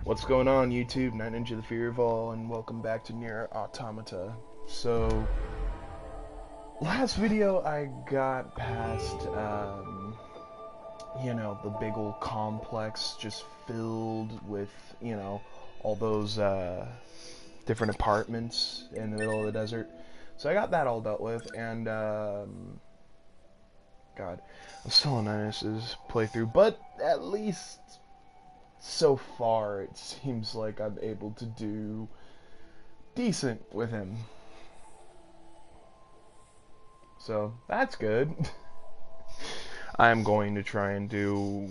What's going on, YouTube? Night Ninja the Fear of All, and welcome back to NieR Automata. So, last video I got past, you know, the big old complex just filled with, you know, all those, different apartments in the middle of the desert. So I got that all dealt with, and, God, I'm still on NieR's playthrough, but at least so far it seems like I'm able to do decent with him. So that's good. I'm going to try and do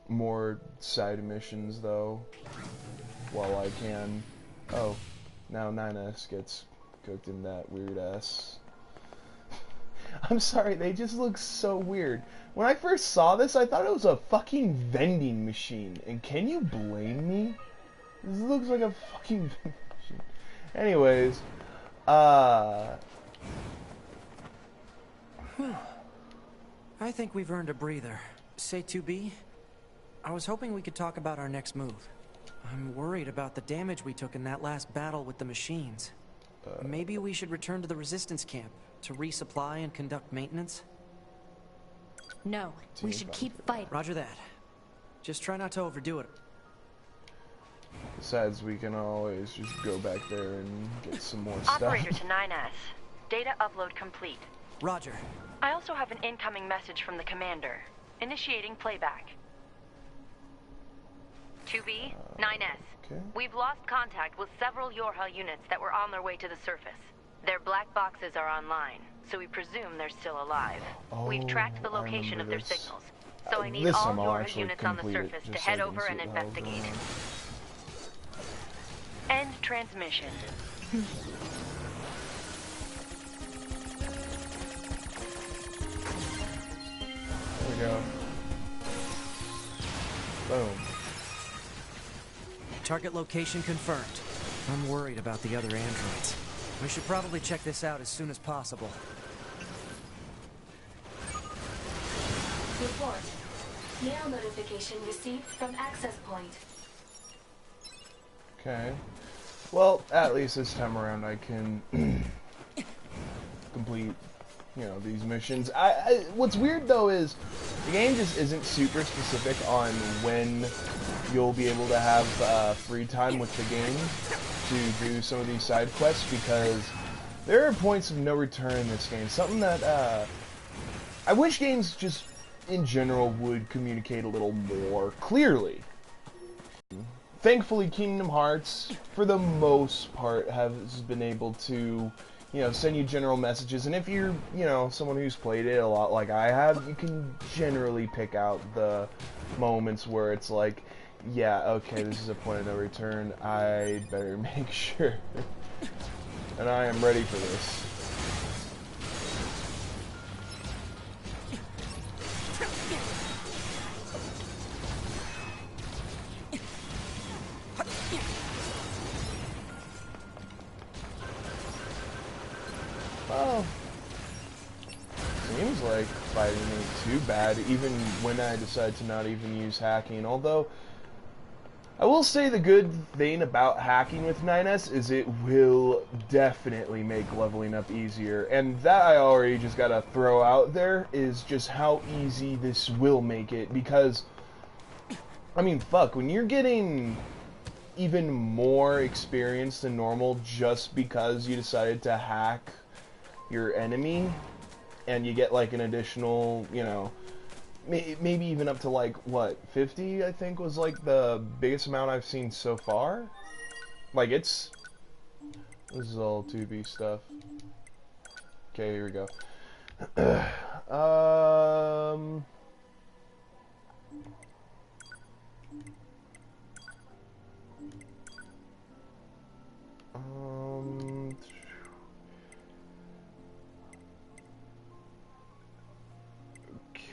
more side missions though while I can. Oh, now NieR gets cooked in that weird ass. I'm sorry, they just look so weird. When I first saw this, I thought it was a fucking vending machine. And can you blame me? This looks like a fucking vending machine. Anyways, I think we've earned a breather. Say 2B? I was hoping we could talk about our next move. I'm worried about the damage we took in that last battle with the machines. Maybe we should return to the resistance camp to resupply and conduct maintenance? No, we should keep fighting. Roger that. Just try not to overdo it. Besides, we can always just go back there and get some more stuff. Operator to 9S. Data upload complete. Roger. I also have an incoming message from the commander. Initiating playback. 2B, 9S. Okay. We've lost contact with several Yorha units that were on their way to the surface. Their black boxes are online, so we presume they're still alive. We've tracked the location of their signals, so I need all Yorha units on the surface to head over and investigate. End transmission. There we go. Boom. Target location confirmed. I'm worried about the other androids. We should probably check this out as soon as possible. Report. Mail notification received from access point. Okay. Well, at least this time around I can complete, you know, these missions. What's weird though is the game just isn't super specific on when you'll be able to have free time with the game to do some of these side quests, because there are points of no return in this game. Something that I wish games just in general would communicate a little more clearly. Thankfully, Kingdom Hearts, for the most part, has been able to, you know, send you general messages, and if you're, you know, someone who's played it a lot like I have, you can generally pick out the moments where it's like, yeah, okay, this is a point of no return, I better make sure, and I am ready for this. Well, seems like fighting ain't too bad, even when I decide to not even use hacking. Although, I will say the good thing about hacking with 9S is it will definitely make leveling up easier. And that I already just gotta throw out there is just how easy this will make it. Because, I mean, fuck, when you're getting even more experience than normal just because you decided to hack your enemy, and you get like an additional, you know, maybe even up to like, what, 50 I think was like the biggest amount I've seen so far. Like, this is all 2B stuff. Okay, here we go.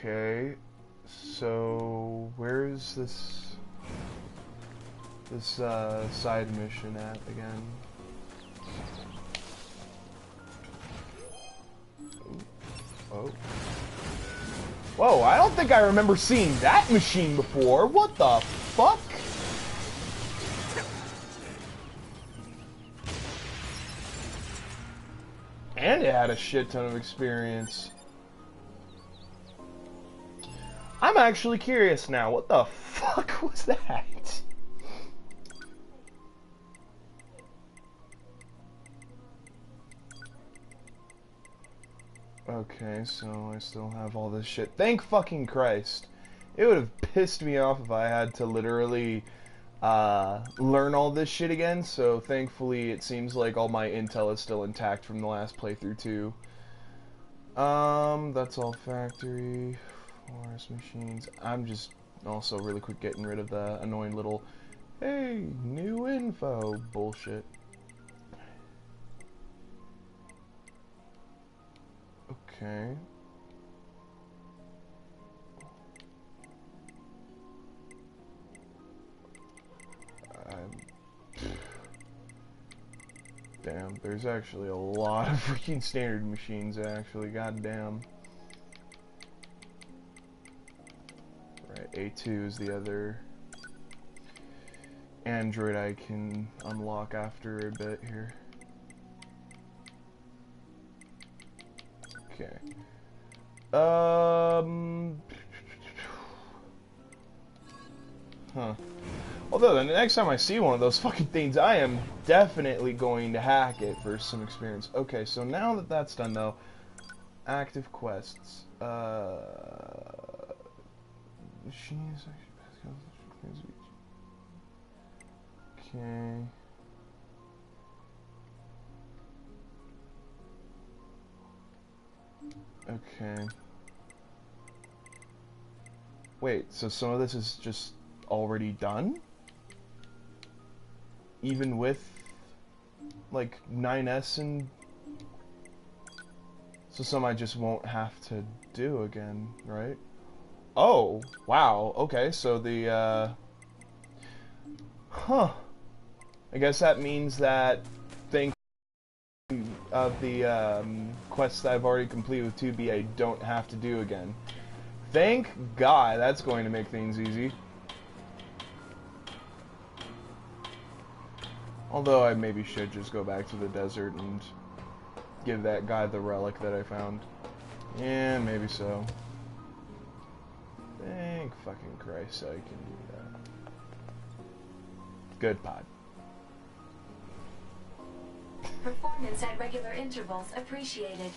Okay, so where is this side mission at again? Oh. Whoa, I don't think I remember seeing that machine before. What the fuck? had a shit ton of experience. I'm actually curious now. What the fuck was that? Okay, so I still have all this shit. Thank fucking Christ. It would have pissed me off if I had to literally learn all this shit again, so thankfully it seems like all my intel is still intact from the last playthrough too. That's all factory. Forest machines. I'm just also really quick getting rid of the annoying little, hey, new info bullshit. Okay. Damn, there's actually a lot of freaking standard machines, actually. Goddamn. Right, A2 is the other android I can unlock after a bit here. Okay. Huh. Although, the next time I see one of those fucking things, I am definitely going to hack it for some experience. Okay, so now that that's done, though, active quests. Okay. Okay. Wait, so some of this is just already done? Even with, like, 9S and... So some I just won't have to do again, right? Oh, wow, okay, so the, Huh. I guess that means that, of the, quests that I've already completed with 2B, I don't have to do again. Thank God, that's going to make things easy. Although I maybe should just go back to the desert and give that guy the relic that I found. Yeah, maybe so. Thank fucking Christ I can do that. Good pod. Performance at regular intervals appreciated.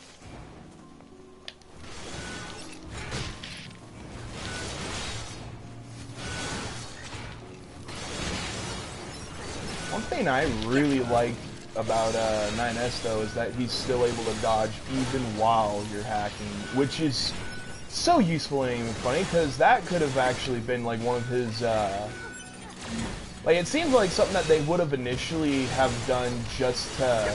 One thing I really like about 9S though is that he's still able to dodge even while you're hacking, which is so useful and even funny because that could have actually been like one of his like it seems like something that they would have initially have done just to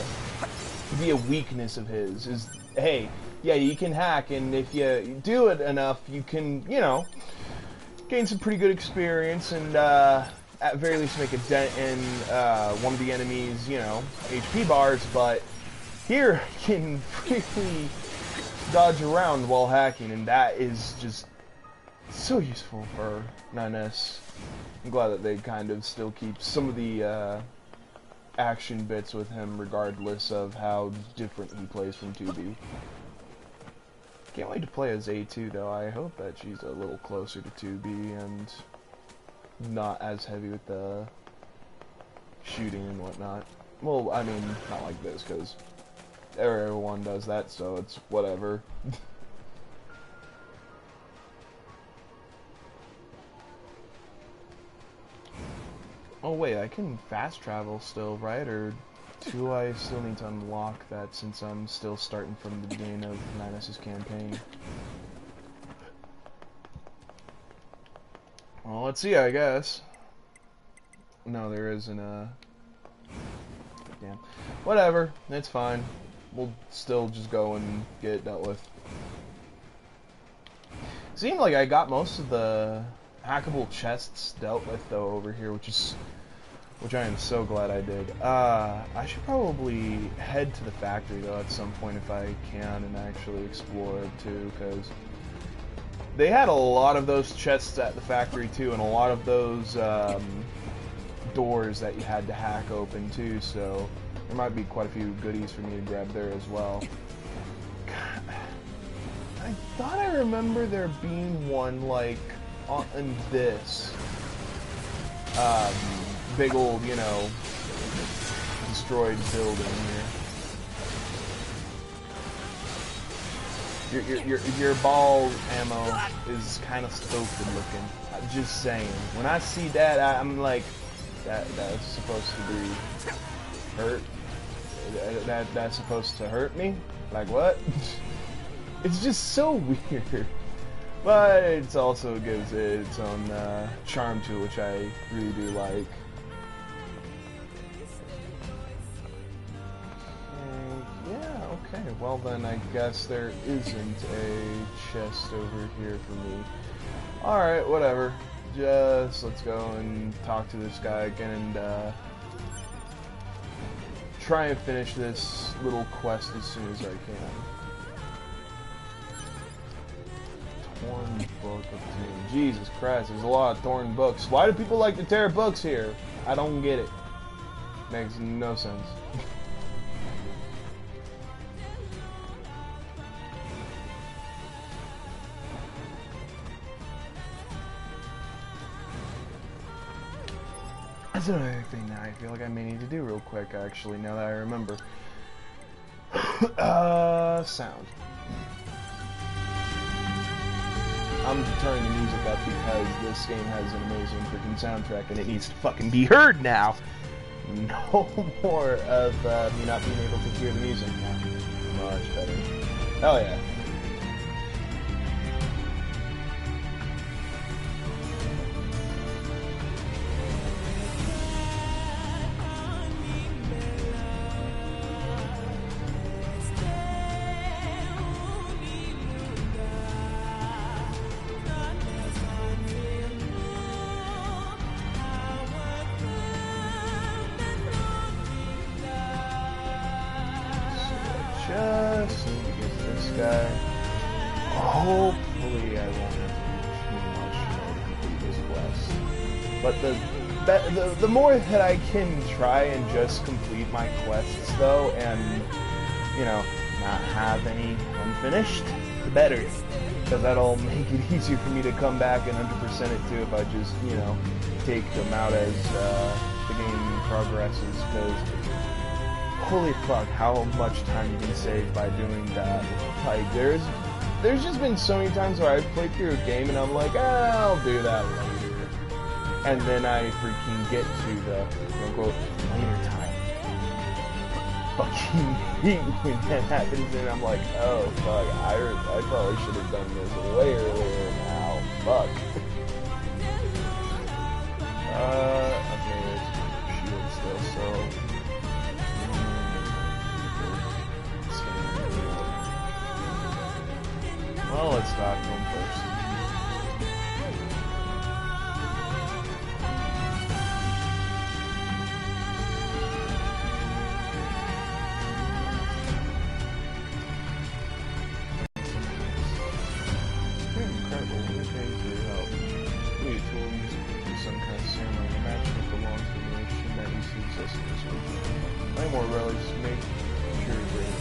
be a weakness of his is, hey, yeah, you can hack, and if you do it enough you can, you know, gain some pretty good experience and at very least make a dent in one of the enemy's, you know, HP bars, but here you can freely dodge around while hacking, and that is just so useful for 9S. I'm glad that they kind of still keep some of the action bits with him regardless of how different he plays from 2B. Can't wait to play as A2 though. I hope that she's a little closer to 2B and not as heavy with the shooting and whatnot. Well, I mean, not like this, because everyone does that, so it's whatever. Oh wait, I can fast travel still, right? Or do I still need to unlock that since I'm still starting from the beginning of 9S's campaign? Well, let's see, I guess. No, there isn't a... Damn. Whatever, it's fine. We'll still just go and get it dealt with. Seemed like I got most of the hackable chests dealt with, though, over here, which I am so glad I did. I should probably head to the factory, though, at some point if I can, and actually explore it, too, because they had a lot of those chests at the factory too, and a lot of those doors that you had to hack open too, so there might be quite a few goodies for me to grab there as well. thought I remember there being one, like, in this. Big old, you know, destroyed building here. Your ball ammo is kind of stupid looking. I'm just saying. When I see that, I'm like, that's supposed to be hurt. That's supposed to hurt me? Like what? It's just so weird. But it also gives it its own charm to it, which I really do like. Yeah, okay. Well then, I guess there isn't a chest over here for me. Alright, whatever. Just let's go and talk to this guy again and try and finish this little quest as soon as I can. Torn book obtained. Jesus Christ, there's a lot of torn books. Why do people like to tear books here? I don't get it. Makes no sense. That's another thing that I feel like I may need to do real quick, actually, now that I remember. Sound. I'm turning the music up because this game has an amazing freaking soundtrack and it needs to fucking be heard now. No more of me not being able to hear the music now. Much better. Hell yeah. Just need to get this guy. Hopefully I won't have to do too much to complete this quest. But the more that I can try and just complete my quests though, and you know, not have any unfinished, the better. Because that'll make it easier for me to come back and 100% it too if I just, you know, take them out as the game progresses. Because holy fuck, how much time you can save by doing that. Like, there's just been so many times where I've played through a game and I'm like, I'll do that later. And then I freaking get to the, quote-unquote, later time. Fucking hate when that happens and I'm like, oh fuck, I probably should have done this way earlier now. Fuck. Okay, there's shield still, so... Well, let's talk to him first. You're incredible. We're paying for your help. We need tools for some kind of ceremony. Imagine it belongs to the nation that you see exist in this region. Play more relics, make sure you're brave.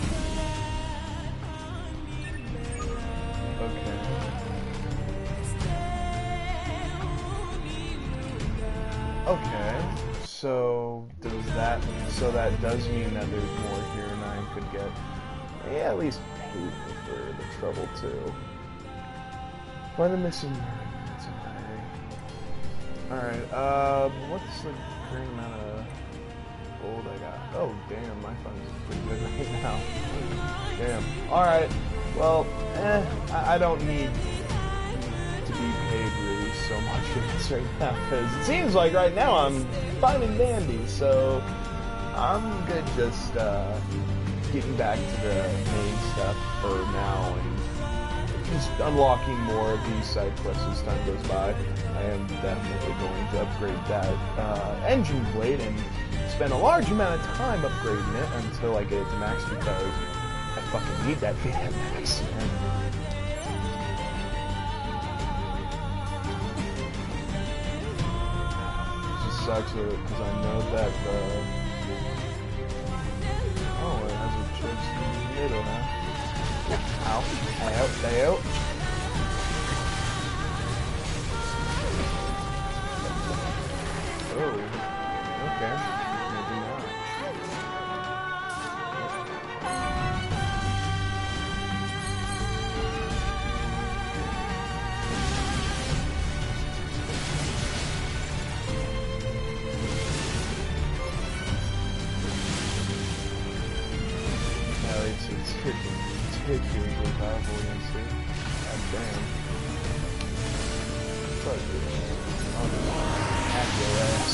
Okay. Okay. So that does mean that there's more here and I could get at least paid me for the trouble too. Find the missing it's alright. What's the current amount of gold I got? Oh damn, my funds are pretty good right now. Damn. Alright. Well, I don't need to be paid really so much for this right now, because it seems like right now I'm fine and dandy, so I'm good just getting back to the main stuff for now and just unlocking more of these side quests as time goes by. I am definitely going to upgrade that engine blade and spend a large amount of time upgrading it until I get it to max, because I fucking need that thing at max, man. It just sucks because I know that oh, it has a chest in the middle, huh? Ow. Stay out. Oh. Okay. Maybe not. No, it's ridiculously powerful against it. God damn. Fuck it. Oh no. Hack your ass.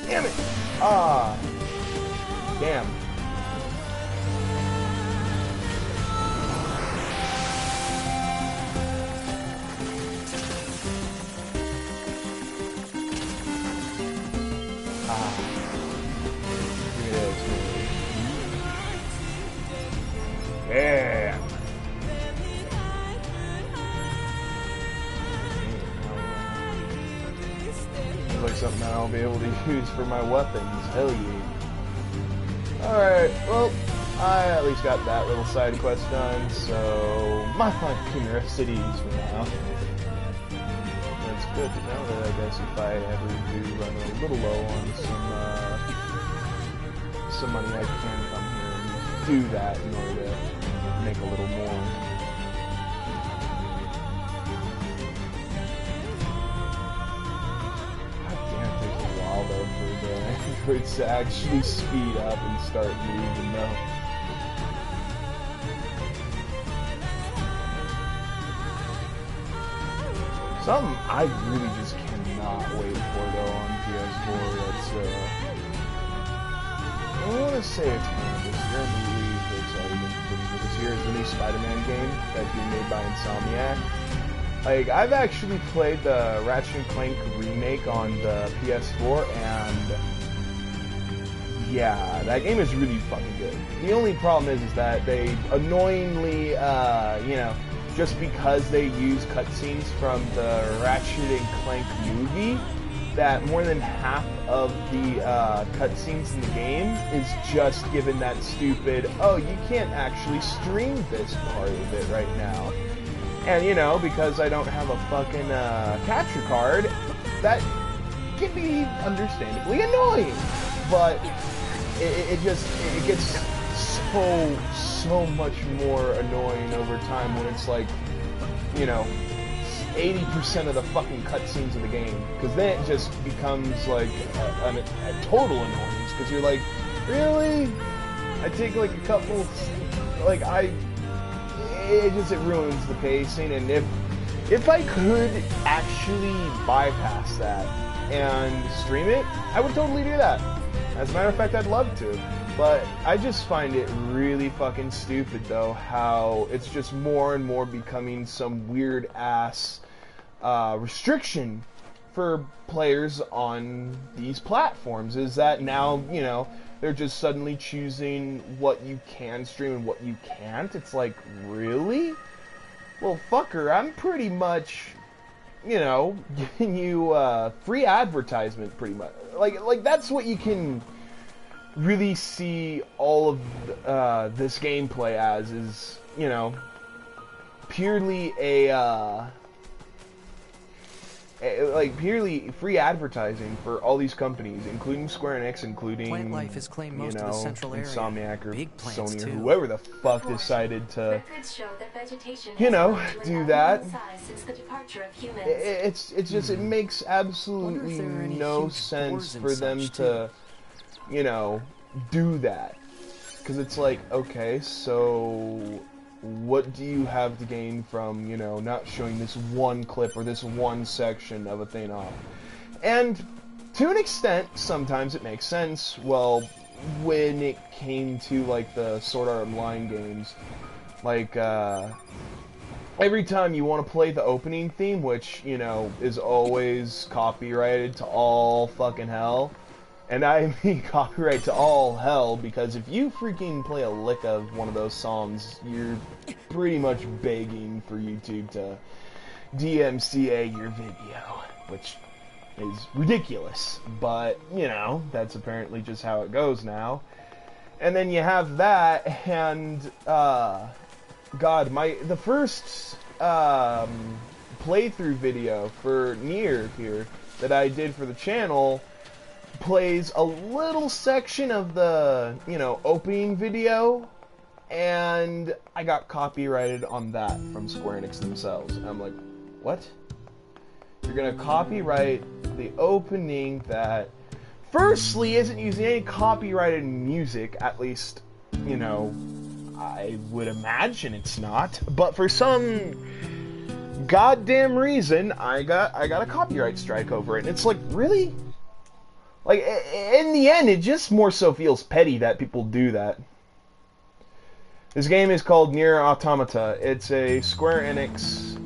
Damn it! Ah! Damn. Ah. Give me that too. Yeah! Like something I'll be able to use for my weapons. Hell yeah. Alright, well, I at least got that little side quest done, so my curiosities for now. That's good to know that I guess if I ever do run a little low on some money, I can come here and do that in order to make a little more. Though for the androids to actually speed up and start moving though. Something I really just cannot wait for though on PS4 that's I want to say it's kind of this year, I believe it's already been confirmed for this year, is the new Spider-Man game that's being made by Insomniac. Like, I've actually played the Ratchet & Clank remake on the PS4, and yeah, that game is really fucking good. The only problem is that they annoyingly, you know, just because they use cutscenes from the Ratchet & Clank movie, that more than half of the cutscenes in the game is just given that stupid, oh, you can't actually stream this part of it right now. And, you know, because I don't have a fucking capture card, that can be understandably annoying. But it gets so much more annoying over time when it's like, you know, 80% of the fucking cutscenes of the game. Because then it just becomes like a total annoyance. Because you're like, really? I take like a couple, like it ruins the pacing, and if I could actually bypass that and stream it, I would totally do that. As a matter of fact, I'd love to. But I just find it really fucking stupid, though, how it's just more and more becoming some weird-ass restriction for players on these platforms. Is that now, you know, they're just suddenly choosing what you can stream and what you can't. It's like, really? Well, fucker, I'm pretty much, you know, giving you free advertisement, pretty much. Like that's what you can really see all of this gameplay as, is, you know, purely purely free advertising for all these companies, including Square Enix, including, Plant life has claimed most of the central area. Insomniac or Big plants Sony or too. whoever the fuck decided to, you know, do that. It's just, it makes absolutely no sense for them to, you know, do that. Because it's like, okay, so what do you have to gain from, you know, not showing this one clip or this one section of a thing off? And to an extent, sometimes it makes sense. Well, when it came to, like, the Sword Art Online games, like, every time you want to play the opening theme, which, you know, is always copyrighted to all fucking hell, and I mean copyright to all hell, because if you freaking play a lick of one of those songs, you're pretty much begging for YouTube to DMCA your video, which is ridiculous. But, you know, that's apparently just how it goes now. And then you have that, and, God, the first, playthrough video for NieR here that I did for the channel plays a little section of the, you know, opening video, and I got copyrighted on that from Square Enix themselves. And I'm like, what? You're gonna copyright the opening that, firstly, isn't using any copyrighted music, at least, you know, I would imagine it's not, but for some goddamn reason, I got a copyright strike over it, and it's like, really? Like, in the end, it just more so feels petty that people do that. This game is called NieR Automata. It's a Square Enix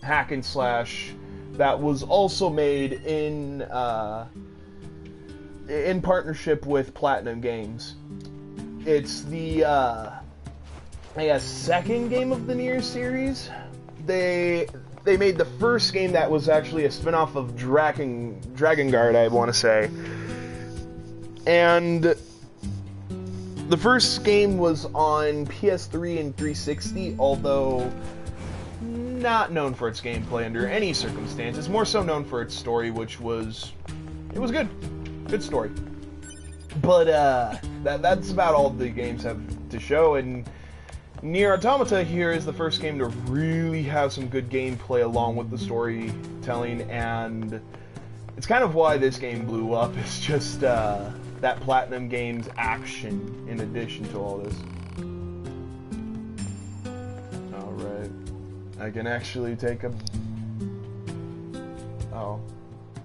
hack and slash that was also made in partnership with Platinum Games. It's the I guess second game of the NieR series. They made the first game that was actually a spin-off of Drakengard, I want to say. And the first game was on PS3 and 360, although not known for its gameplay under any circumstances. More so known for its story, which was... it was good. Good story. But, that's about all the games have to show, and NieR Automata here is the first game to really have some good gameplay along with the storytelling, and it's kind of why this game blew up. It's just that Platinum Games action in addition to all this. Alright. I can actually take a... oh.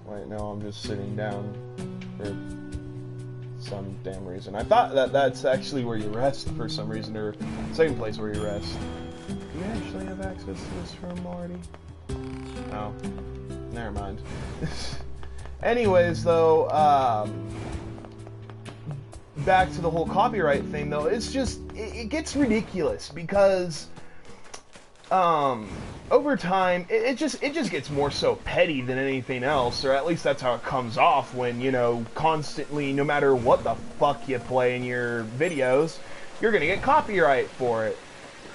Wait, no, I'm just sitting down for some damn reason. I thought that's actually where you rest for some reason, or same place where you rest. Do you actually have access to this room already? Oh, never mind. Anyways, though, back to the whole copyright thing, though, it's just, it gets ridiculous, because over time, it just gets more so petty than anything else, or at least that's how it comes off when, you know, constantly, no matter what the fuck you play in your videos, you're gonna get copyright for it.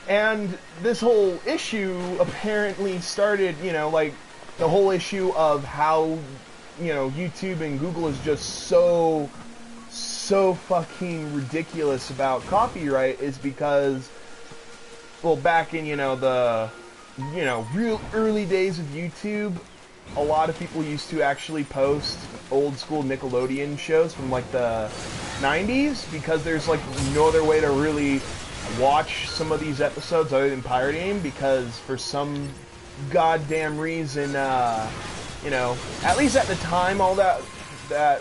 And this whole issue apparently started, you know, like, the whole issue of how, you know, YouTube and Google is just so fucking ridiculous about copyright is because, well, back in, you know, the, you know, real early days of YouTube, a lot of people used to actually post old school Nickelodeon shows from, like, the 90s, because there's, like, no other way to really watch some of these episodes other than pirating, because for some goddamn reason, you know, at least at the time, all that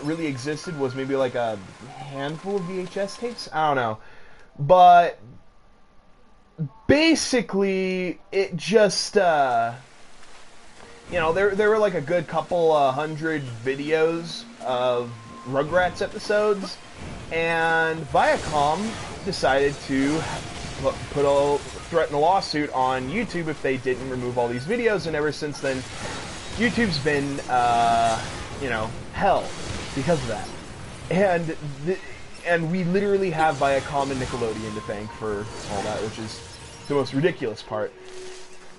really existed was maybe, like, a handful of VHS tapes? I don't know. But basically, it just, you know, there were like a good couple hundred videos of Rugrats episodes, and Viacom decided to threaten a lawsuit on YouTube if they didn't remove all these videos, and ever since then, YouTube's been, you know, hell because of that. And we literally have Viacom and Nickelodeon to thank for all that, which is the most ridiculous part.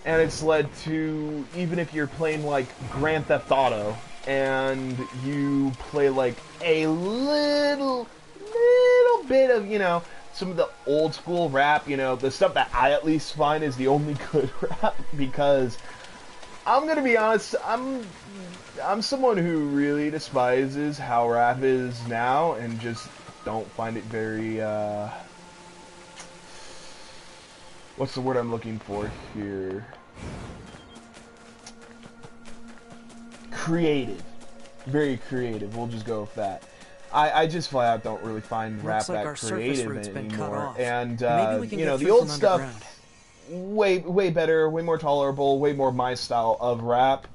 And it's led to, even if you're playing like Grand Theft Auto and you play like a little bit of, you know, some of the old school rap, you know, the stuff that I at least find is the only good rap, because I'm gonna be honest, I'm someone who really despises how rap is now and just don't find it very, what's the word I'm looking for here? Creative. Very creative. We'll just go with that. I just flat out don't really find rap like that creative anymore. And, you know, the old stuff, way better, way more tolerable, way more my style of rap.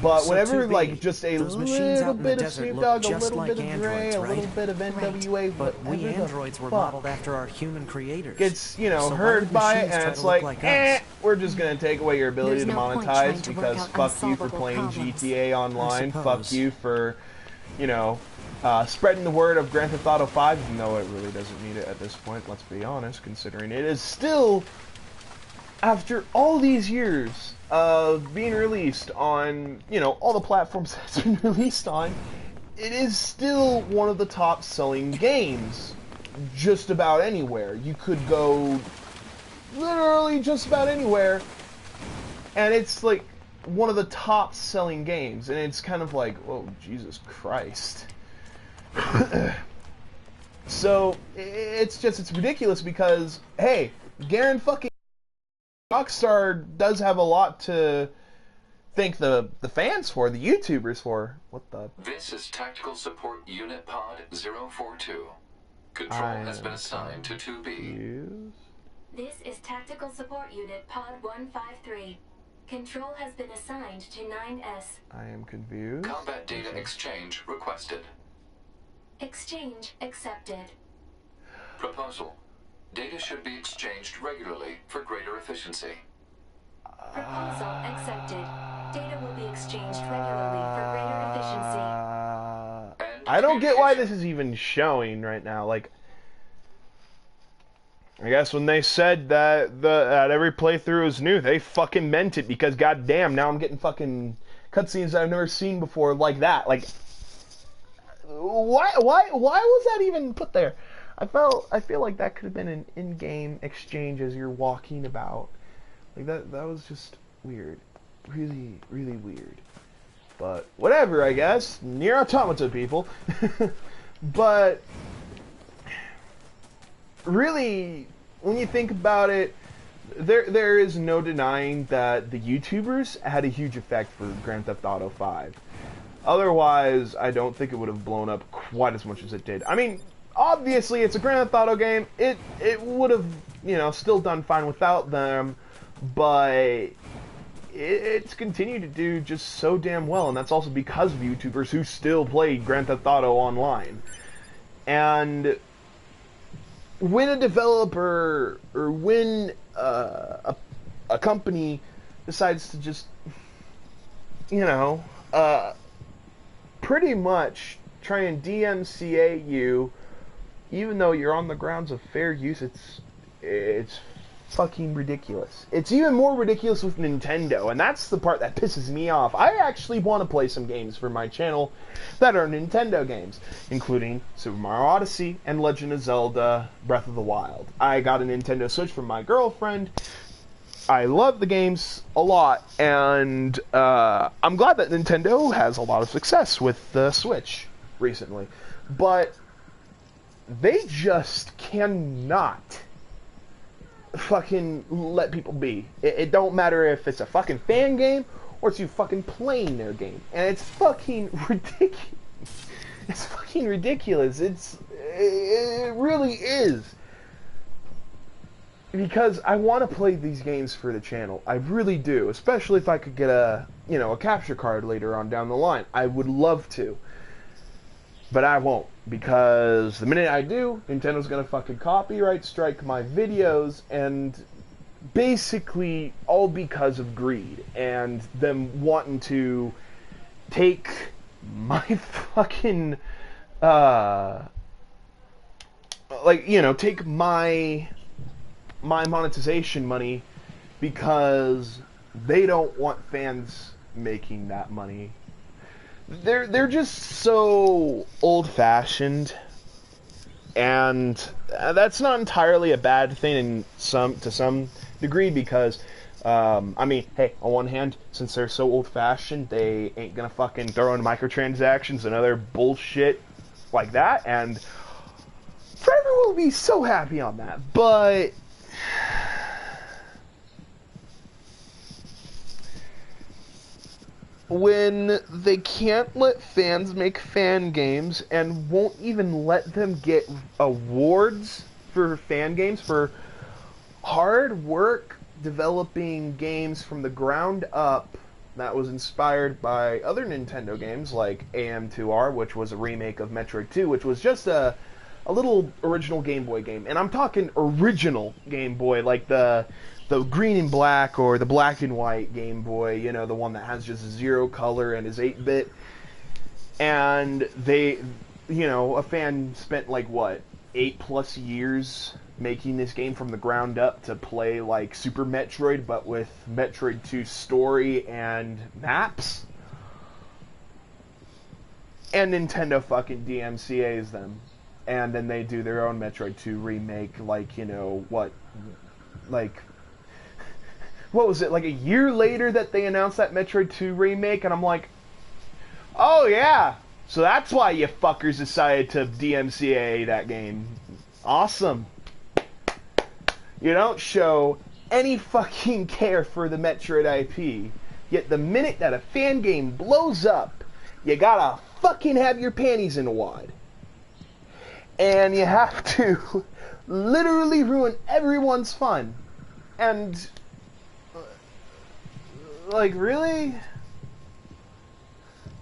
But So whenever, 2B, like, just a those machines little out in the bit of desert Snoop look Dogg, a just little like bit of Dre, androids, a little right? bit of NWA, But we whatever the androids were fuck modeled after our human creators. gets, you know, So why heard would by it, machines and try it's to look like, us? we're just gonna take away your ability There's to no point trying monetize to work because out fuck you for unsolvable playing problems. GTA Online, fuck suppose. you for, you know, spreading the word of Grand Theft Auto 5, even though it really doesn't need it at this point, let's be honest, considering it is still, after all these years of being released on, you know, all the platforms it's been released on, it is still one of the top selling games just about anywhere. You could go literally just about anywhere, and it's like one of the top selling games, and it's kind of like, oh, Jesus Christ. So, it's ridiculous because, hey, Garen fucking Rockstar does have a lot to thank the fans for, the YouTubers for. What the? This is Tactical Support Unit Pod 042. Control has been assigned to 2B. This is Tactical Support Unit Pod 153. Control has been assigned to 9S. I am confused. Combat data exchange requested. Exchange accepted. Proposal. Data should be exchanged regularly for greater efficiency. Proposal accepted. Data will be exchanged regularly for greater efficiency. I don't get why this is even showing right now. Like, I guess when they said that that every playthrough is new, they fucking meant it, because goddamn, now I'm getting fucking cutscenes that I've never seen before like that. Like, why was that even put there? I feel like that could have been an in-game exchange as you're walking about. Like that was just weird. Really, really weird. But whatever, I guess. NieR Automata, people. But really, when you think about it, there is no denying that the YouTubers had a huge effect for Grand Theft Auto 5. Otherwise, I don't think it would have blown up quite as much as it did. I mean, obviously, it's a Grand Theft Auto game. It would have, you know, still done fine without them, but it's continued to do just so damn well, and that's also because of YouTubers who still play Grand Theft Auto Online. And when a developer, or when a company decides to just, you know, pretty much try and DMCA you, even though you're on the grounds of fair use, it's fucking ridiculous. It's even more ridiculous with Nintendo, and that's the part that pisses me off. I actually want to play some games for my channel that are Nintendo games, including Super Mario Odyssey and Legend of Zelda Breath of the Wild. I got a Nintendo Switch from my girlfriend. I love the games a lot, and I'm glad that Nintendo has a lot of success with the Switch recently. But they just cannot fucking let people be. It don't matter if it's a fucking fan game or it's you fucking playing their game. And it's fucking ridiculous. It's fucking ridiculous. It really is. Because I want to play these games for the channel. I really do. Especially if I could get a capture card later on down the line. I would love to. But I won't. Because the minute I do, Nintendo's gonna fucking copyright strike my videos, and basically all because of greed and them wanting to take my fucking take my monetization money, because they don't want fans making that money. They're just so old-fashioned, and that's not entirely a bad thing to some degree, because I mean, hey, on one hand, since they're so old-fashioned, they ain't gonna fucking throw in microtransactions and other bullshit like that, and Trevor will be so happy on that. But when they can't let fans make fan games and won't even let them get awards for fan games, for hard work developing games from the ground up that was inspired by other Nintendo games like AM2R, which was a remake of Metroid 2, which was just a little original Game Boy game. And I'm talking original Game Boy, like the green and black or the black and white Game Boy, you know, the one that has just zero color and is 8-bit. And they, you know, a fan spent like, what, 8+ years making this game from the ground up to play like Super Metroid, but with Metroid 2 story and maps. And Nintendo fucking DMCA's them. And then they do their own Metroid 2 remake, like, you know, what was it, like a year later that they announced that Metroid 2 remake, and I'm like, oh yeah, so that's why you fuckers decided to DMCA that game. Awesome. You don't show any fucking care for the Metroid IP, yet the minute that a fan game blows up, you gotta fucking have your panties in a wad. And you have to literally ruin everyone's fun. And like, really?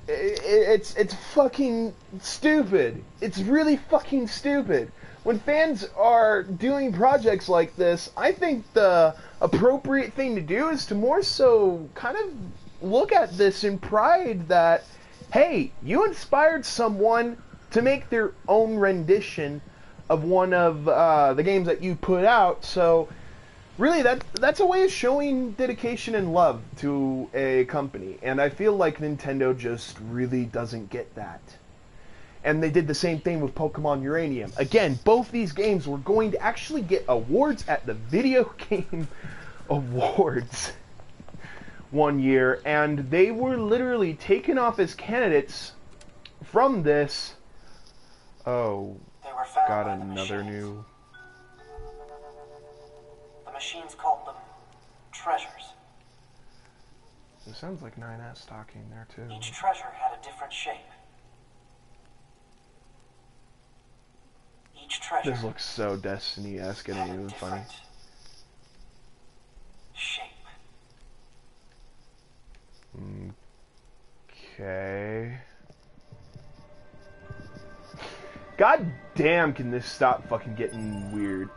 It's fucking stupid. It's really fucking stupid. When fans are doing projects like this, I think the appropriate thing to do is to more so kind of look at this in pride that, hey, you inspired someone to make their own rendition of one of the games that you put out, so really, that's a way of showing dedication and love to a company, and I feel like Nintendo just really doesn't get that. And they did the same thing with Pokemon Uranium. Again, both these games were going to actually get awards at the Video Game Awards one year, and they were literally taken off as candidates from this. Oh, got another new... Machines called them treasures. It sounds like 9S talking there too. Each treasure had a different shape. Each treasure. This looks so Destiny-esque and even funny. Shape. Okay. God damn, can this stop fucking getting weird?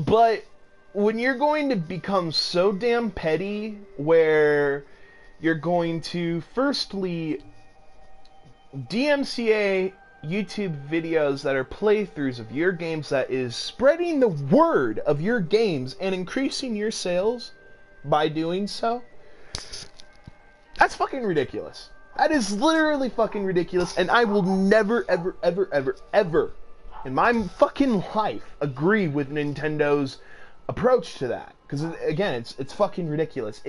But when you're going to become so damn petty where you're going to firstly DMCA YouTube videos that are playthroughs of your games that is spreading the word of your games and increasing your sales by doing so, that's fucking ridiculous. That is literally fucking ridiculous, and I will never, ever, ever, ever, ever in my fucking life agree with Nintendo's approach to that. Because, again, it's fucking ridiculous.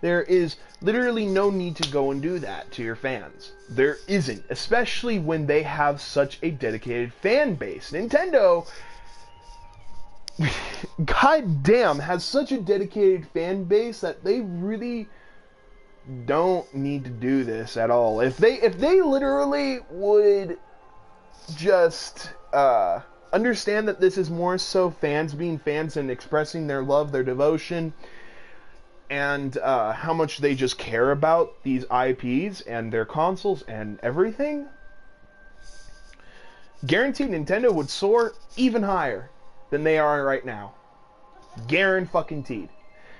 There is literally no need to go and do that to your fans. There isn't. Especially when they have such a dedicated fan base. Nintendo, goddamn, has such a dedicated fan base that they really don't need to do this at all. If they literally would just understand that this is more so fans being fans and expressing their love, their devotion, and how much they just care about these IPs and their consoles and everything, guaranteed Nintendo would soar even higher than they are right now. Guaranteed.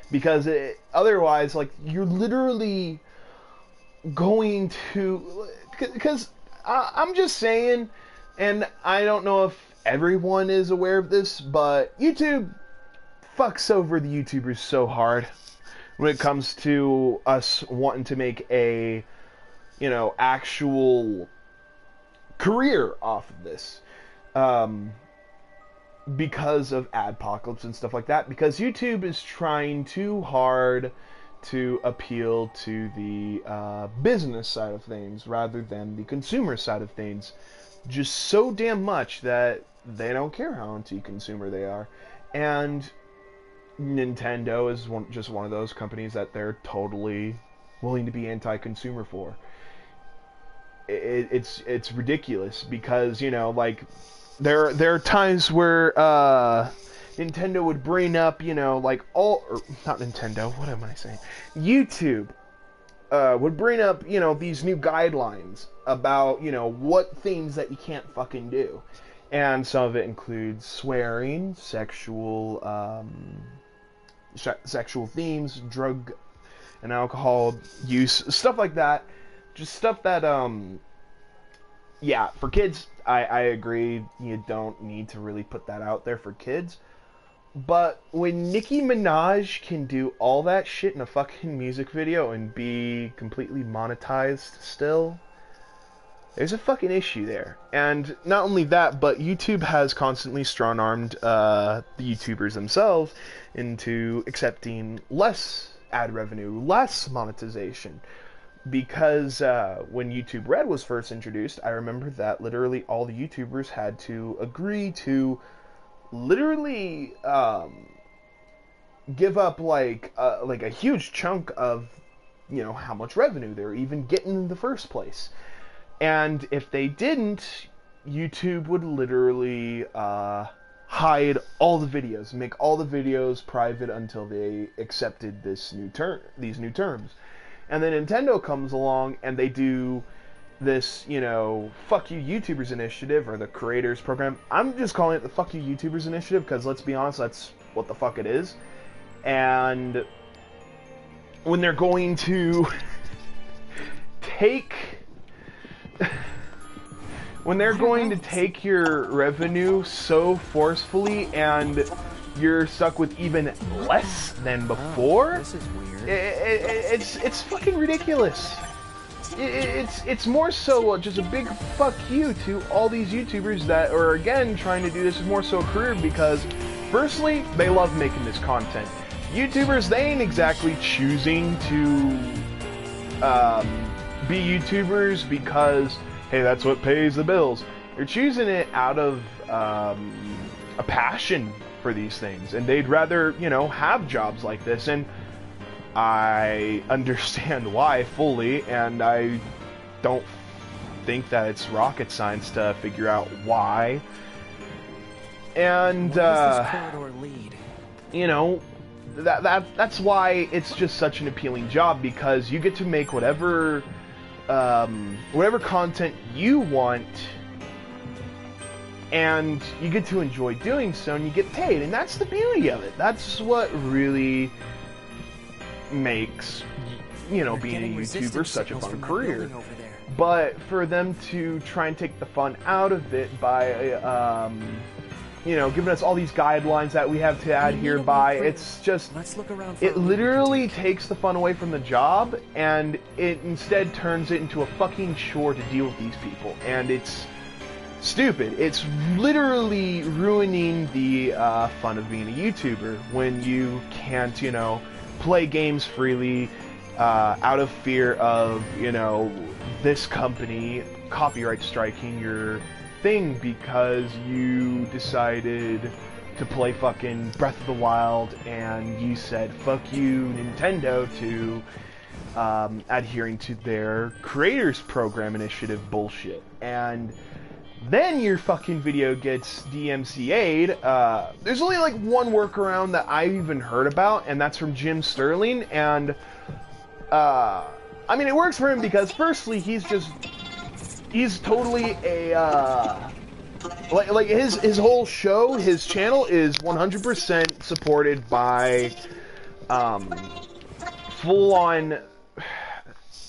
Because otherwise, like, you're literally going to... Because I'm just saying, and I don't know if everyone is aware of this, but YouTube fucks over the YouTubers so hard when it comes to us wanting to make a, actual career off of this. Because of adpocalypse and stuff like that. Because YouTube is trying too hard to appeal to the business side of things rather than the consumer side of things. Just so damn much that they don't care how anti-consumer they are. And Nintendo is just one of those companies that they're totally willing to be anti-consumer for. It's ridiculous because, there are times where Nintendo would bring up, you know, like all, or not Nintendo, what am I saying? YouTube would bring up, you know, these new guidelines about, you know, what things that you can't fucking do. And some of it includes swearing, sexual themes, drug and alcohol use, stuff like that. Just stuff that, yeah, for kids, I agree, you don't need to really put that out there for kids. But when Nicki Minaj can do all that shit in a fucking music video and be completely monetized still, there's a fucking issue there. And not only that, but YouTube has constantly strong-armed the YouTubers themselves into accepting less ad revenue, less monetization. Because when YouTube Red was first introduced, I remember that literally all the YouTubers had to agree to literally give up like a huge chunk of, you know, how much revenue they were even getting in the first place. And if they didn't, YouTube would literally hide all the videos, make all the videos private until they accepted these new terms. And then Nintendo comes along and they do this, you know, fuck you YouTubers initiative, or the creators program. I'm just calling it the fuck you YouTubers initiative because, let's be honest, that's what the fuck it is. And when they're going to take your revenue so forcefully and you're stuck with even less than before, this is weird. It's fucking ridiculous. It's more so just a big fuck you to all these YouTubers that are, again, trying to do this more so a career, because firstly, they love making this content. YouTubers, they ain't exactly choosing to be YouTubers because, hey, that's what pays the bills. They're choosing it out of a passion for these things, and they'd rather, you know, have jobs like this. And I understand why fully, and I don't think that it's rocket science to figure out why. And Where does this corridor lead? You know, that's why it's just such an appealing job, because you get to make whatever content you want, and you get to enjoy doing so, and you get paid, and that's the beauty of it. That's what really makes, you know, being a YouTuber such a fun career. But for them to try and take the fun out of it by, you know, giving us all these guidelines that we have to adhere by, it's just, it literally takes the fun away from the job, and it instead turns it into a fucking chore to deal with these people, and it's stupid. It's literally ruining the fun of being a YouTuber when you can't, you know, play games freely out of fear of, you know, this company copyright striking your thing because you decided to play fucking Breath of the Wild and you said fuck you Nintendo to adhering to their creators program initiative bullshit. And then your fucking video gets DMCA'd. There's only like one workaround that I've even heard about, and that's from Jim Sterling. And I mean, it works for him because, firstly, he's totally a like his whole show, his channel is 100% supported by full on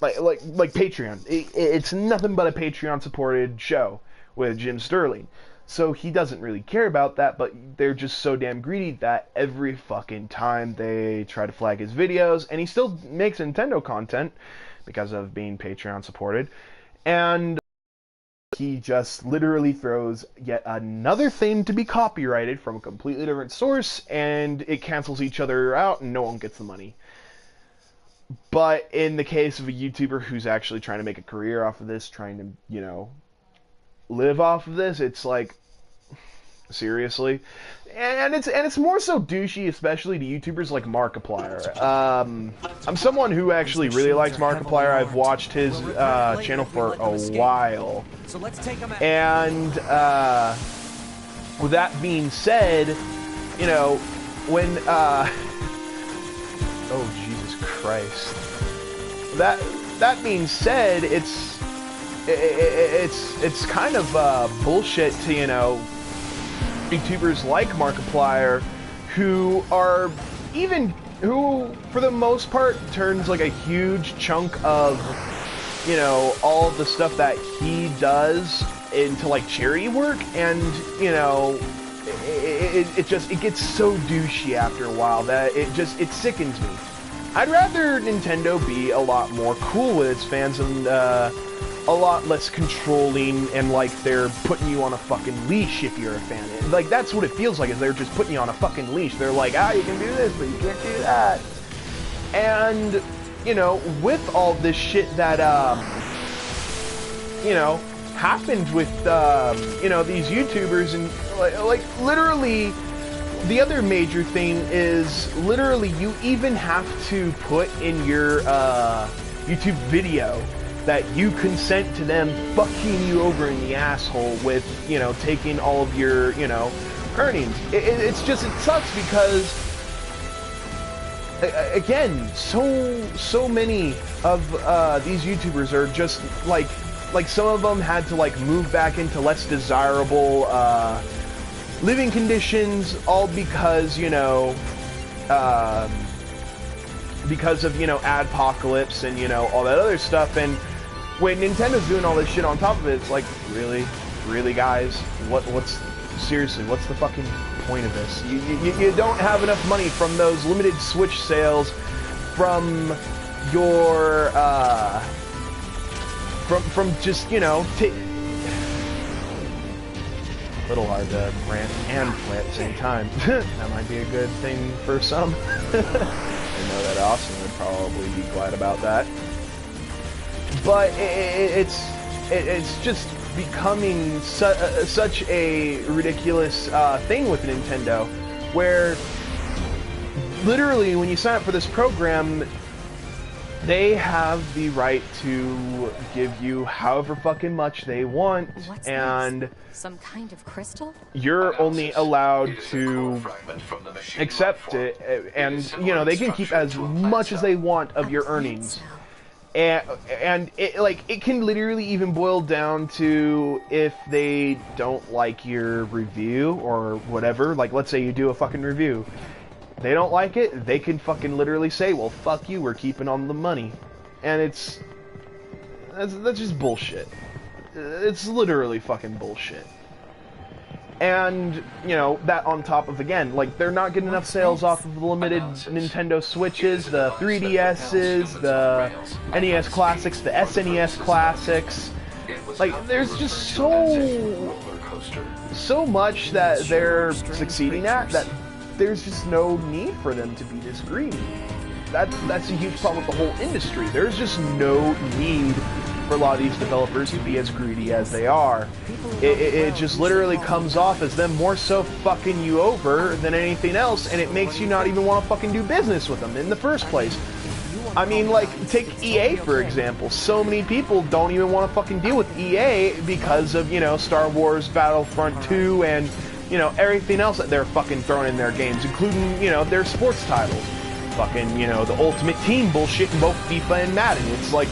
like Patreon. It's nothing but a Patreon supported show with Jim Sterling. So he doesn't really care about that, but they're just so damn greedy that every fucking time they try to flag his videos, and he still makes Nintendo content because of being Patreon supported, and he just literally throws yet another thing to be copyrighted from a completely different source, and it cancels each other out, and no one gets the money. But in the case of a YouTuber who's actually trying to make a career off of this, trying to, you know, live off of this, it's like, seriously? And it's more so douchey, especially to YouTubers like Markiplier. I'm someone who actually really likes Markiplier. I've watched his channel for a while. And with that being said, you know, when, oh, Jesus Christ. That being said, it's kind of, bullshit to, you know, YouTubers like Markiplier, who are who, for the most part, turns, like, a huge chunk of, you know, all the stuff that he does into, like, charity work, and, you know, it gets so douchey after a while that it sickens me. I'd rather Nintendo be a lot more cool with its fans and, a lot less controlling, and like they're putting you on a fucking leash if you're a fan. Like, that's what it feels like, is they're just putting you on a fucking leash. They're like, you can do this, but you can't do that. And, you know, with all this shit that, you know, happened with, you know, these YouTubers, and, like, literally, the other major thing is, literally, you even have to put in your, YouTube video that you consent to them fucking you over in the asshole with, you know, taking all of your, you know, earnings. It's just, it sucks because, again, so many of these YouTubers are just, like some of them had to, like, move back into less desirable living conditions, all because, you know, because of, you know, adpocalypse and, you know, all that other stuff. And when Nintendo's doing all this shit on top of it, it's like, really, guys? Seriously, what's the fucking point of this? You don't have enough money from those limited Switch sales, from your, from just, you know, little hard to rant and play at the same time. That might be a good thing for some. I know that Austin would probably be glad about that. But it's just becoming such a ridiculous thing with Nintendo, where literally when you sign up for this program, they have the right to give you however fucking much they want. What's and this? Some kind of crystal? You're only allowed to accept it, and, you know, they can keep as much as they want of your earnings. And it, like, it can literally even boil down to, if they don't like your review or whatever, like, let's say you do a fucking review, they don't like it, they can fucking literally say, well, fuck you, we're keeping on the money. And that's just bullshit. It's literally fucking bullshit. And, you know, that on top of, again, like, they're not getting enough sales off of the limited Nintendo Switches, the 3DSs, the NES Classics, the SNES Classics. Like, there's just so much that they're succeeding at, that there's just no need for them to be this greedy. That's a huge problem with the whole industry. There's just no need for a lot of these developers to be as greedy as they are. It just literally comes off as them more so fucking you over than anything else, and it makes you not even want to fucking do business with them in the first place. I mean, like, take EA, for example. So many people don't even want to fucking deal with EA because of, you know, Star Wars Battlefront 2 and, you know, everything else that they're fucking throwing in their games, including, you know, their sports titles. Fucking, you know, the Ultimate Team bullshit in both FIFA and Madden. It's like,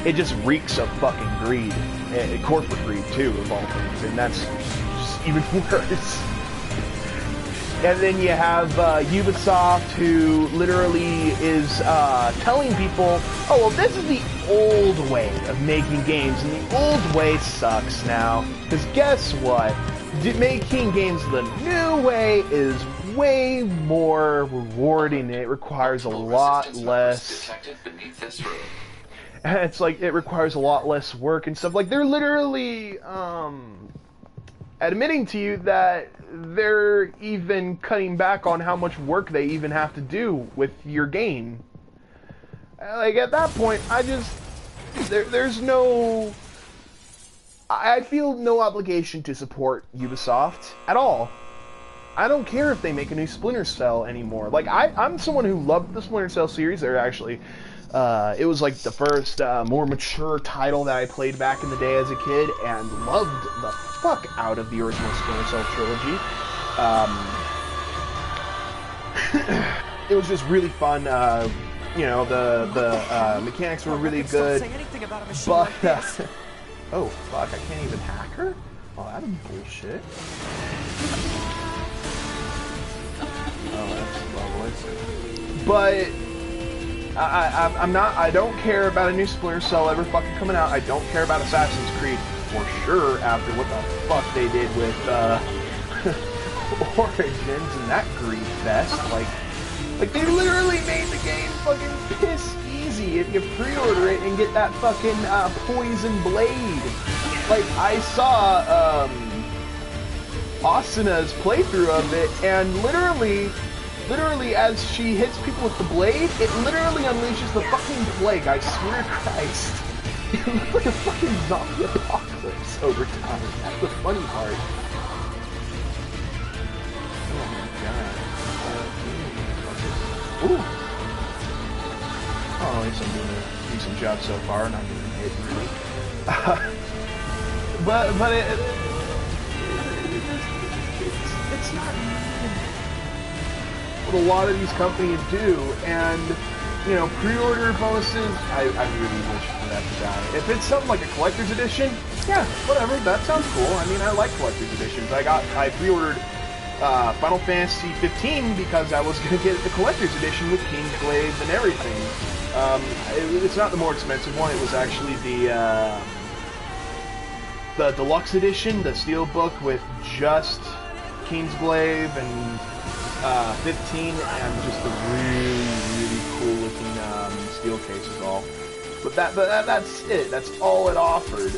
it just reeks of fucking greed. And corporate greed, too, of all things. And that's just even worse. And then you have Ubisoft, who literally is telling people, oh, well, this is the old way of making games, and the old way sucks now. Because guess what? Making games the new way is way more rewarding. It requires a lot less... It's like, it requires a lot less work and stuff. Like, they're literally admitting to you that they're even cutting back on how much work they even have to do with your game. Like, at that point, there's no... I feel no obligation to support Ubisoft at all. I don't care if they make a new Splinter Cell anymore. Like, I'm someone who loved the Splinter Cell series. They're actually... it was like the first more mature title that I played back in the day as a kid, and loved the fuck out of the original Splinter Cell trilogy. It was just really fun. You know, the mechanics were really good. But oh fuck, I can't even hack her? Oh, that's bullshit. Oh, that's lovely. But I don't care about a new Splinter Cell ever fucking coming out. I don't care about Assassin's Creed for sure after what the fuck they did with Origins and that grief fest. Like they literally made the game fucking piss easy if you pre-order it and get that fucking poison blade. Like I saw Asana's playthrough of it, and literally as she hits people with the blade, it literally unleashes the fucking plague. I swear to Christ. It looks like a fucking zombie apocalypse over time. That's the funny part. Oh my god. Ooh. Oh, at least I'm doing a decent job so far, not getting hit really. But it's not what a lot of these companies do, and you know, pre-order bonuses, I really wish for that to die. If it's something like a collector's edition, yeah, whatever, that sounds cool. I mean, I like collector's editions. I pre-ordered Final Fantasy 15 because I was gonna get the collector's edition with Kingsglaive and everything. It's not the more expensive one. It was actually the deluxe edition, the steelbook with just Kingsglaive and 15 and just the really cool looking steel cases all. But that's it. That's all it offered.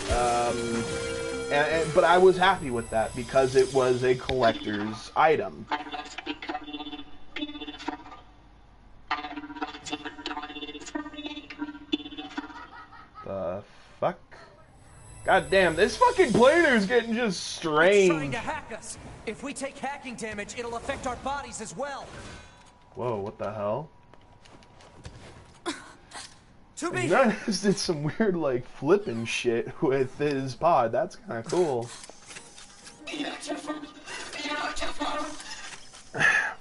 But I was happy with that because it was a collector's item. The fuck? God damn, this fucking player's getting just strange. It's trying to hack us. If we take hacking damage, it'll affect our bodies as well. Whoa, what the hell? 2B! Nines did some weird, like, flipping shit with his pod. That's kind of cool.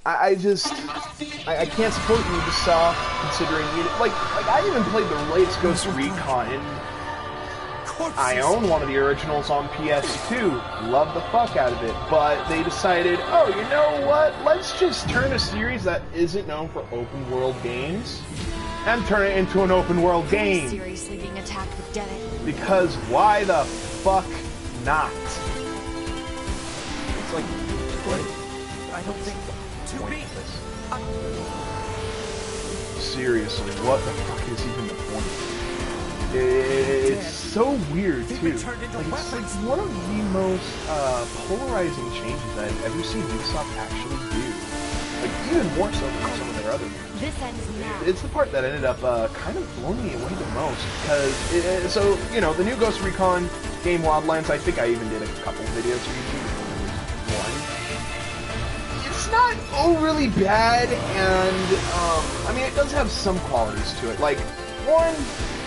I can't support Ubisoft considering I even played the latest Ghost Recon. I own one of the originals on PS2. Love the fuck out of it. But they decided, oh, you know what? Let's just turn a series that isn't known for open world games and turn it into an open world game. Seriously being attacked with dead end. Because why the fuck not? It's like, I don't think... 2B! Seriously, what the fuck is even the point? It's so weird too. It's like one of the most polarizing changes I've ever seen Ubisoft actually do. Like even more so than some of their other games. This ends now. It's the part that ended up kind of blowing me away the most because so you know the new Ghost Recon game Wildlands. I think I even did a couple videos for YouTube. It's not overly bad, and I mean it does have some qualities to it. Like one.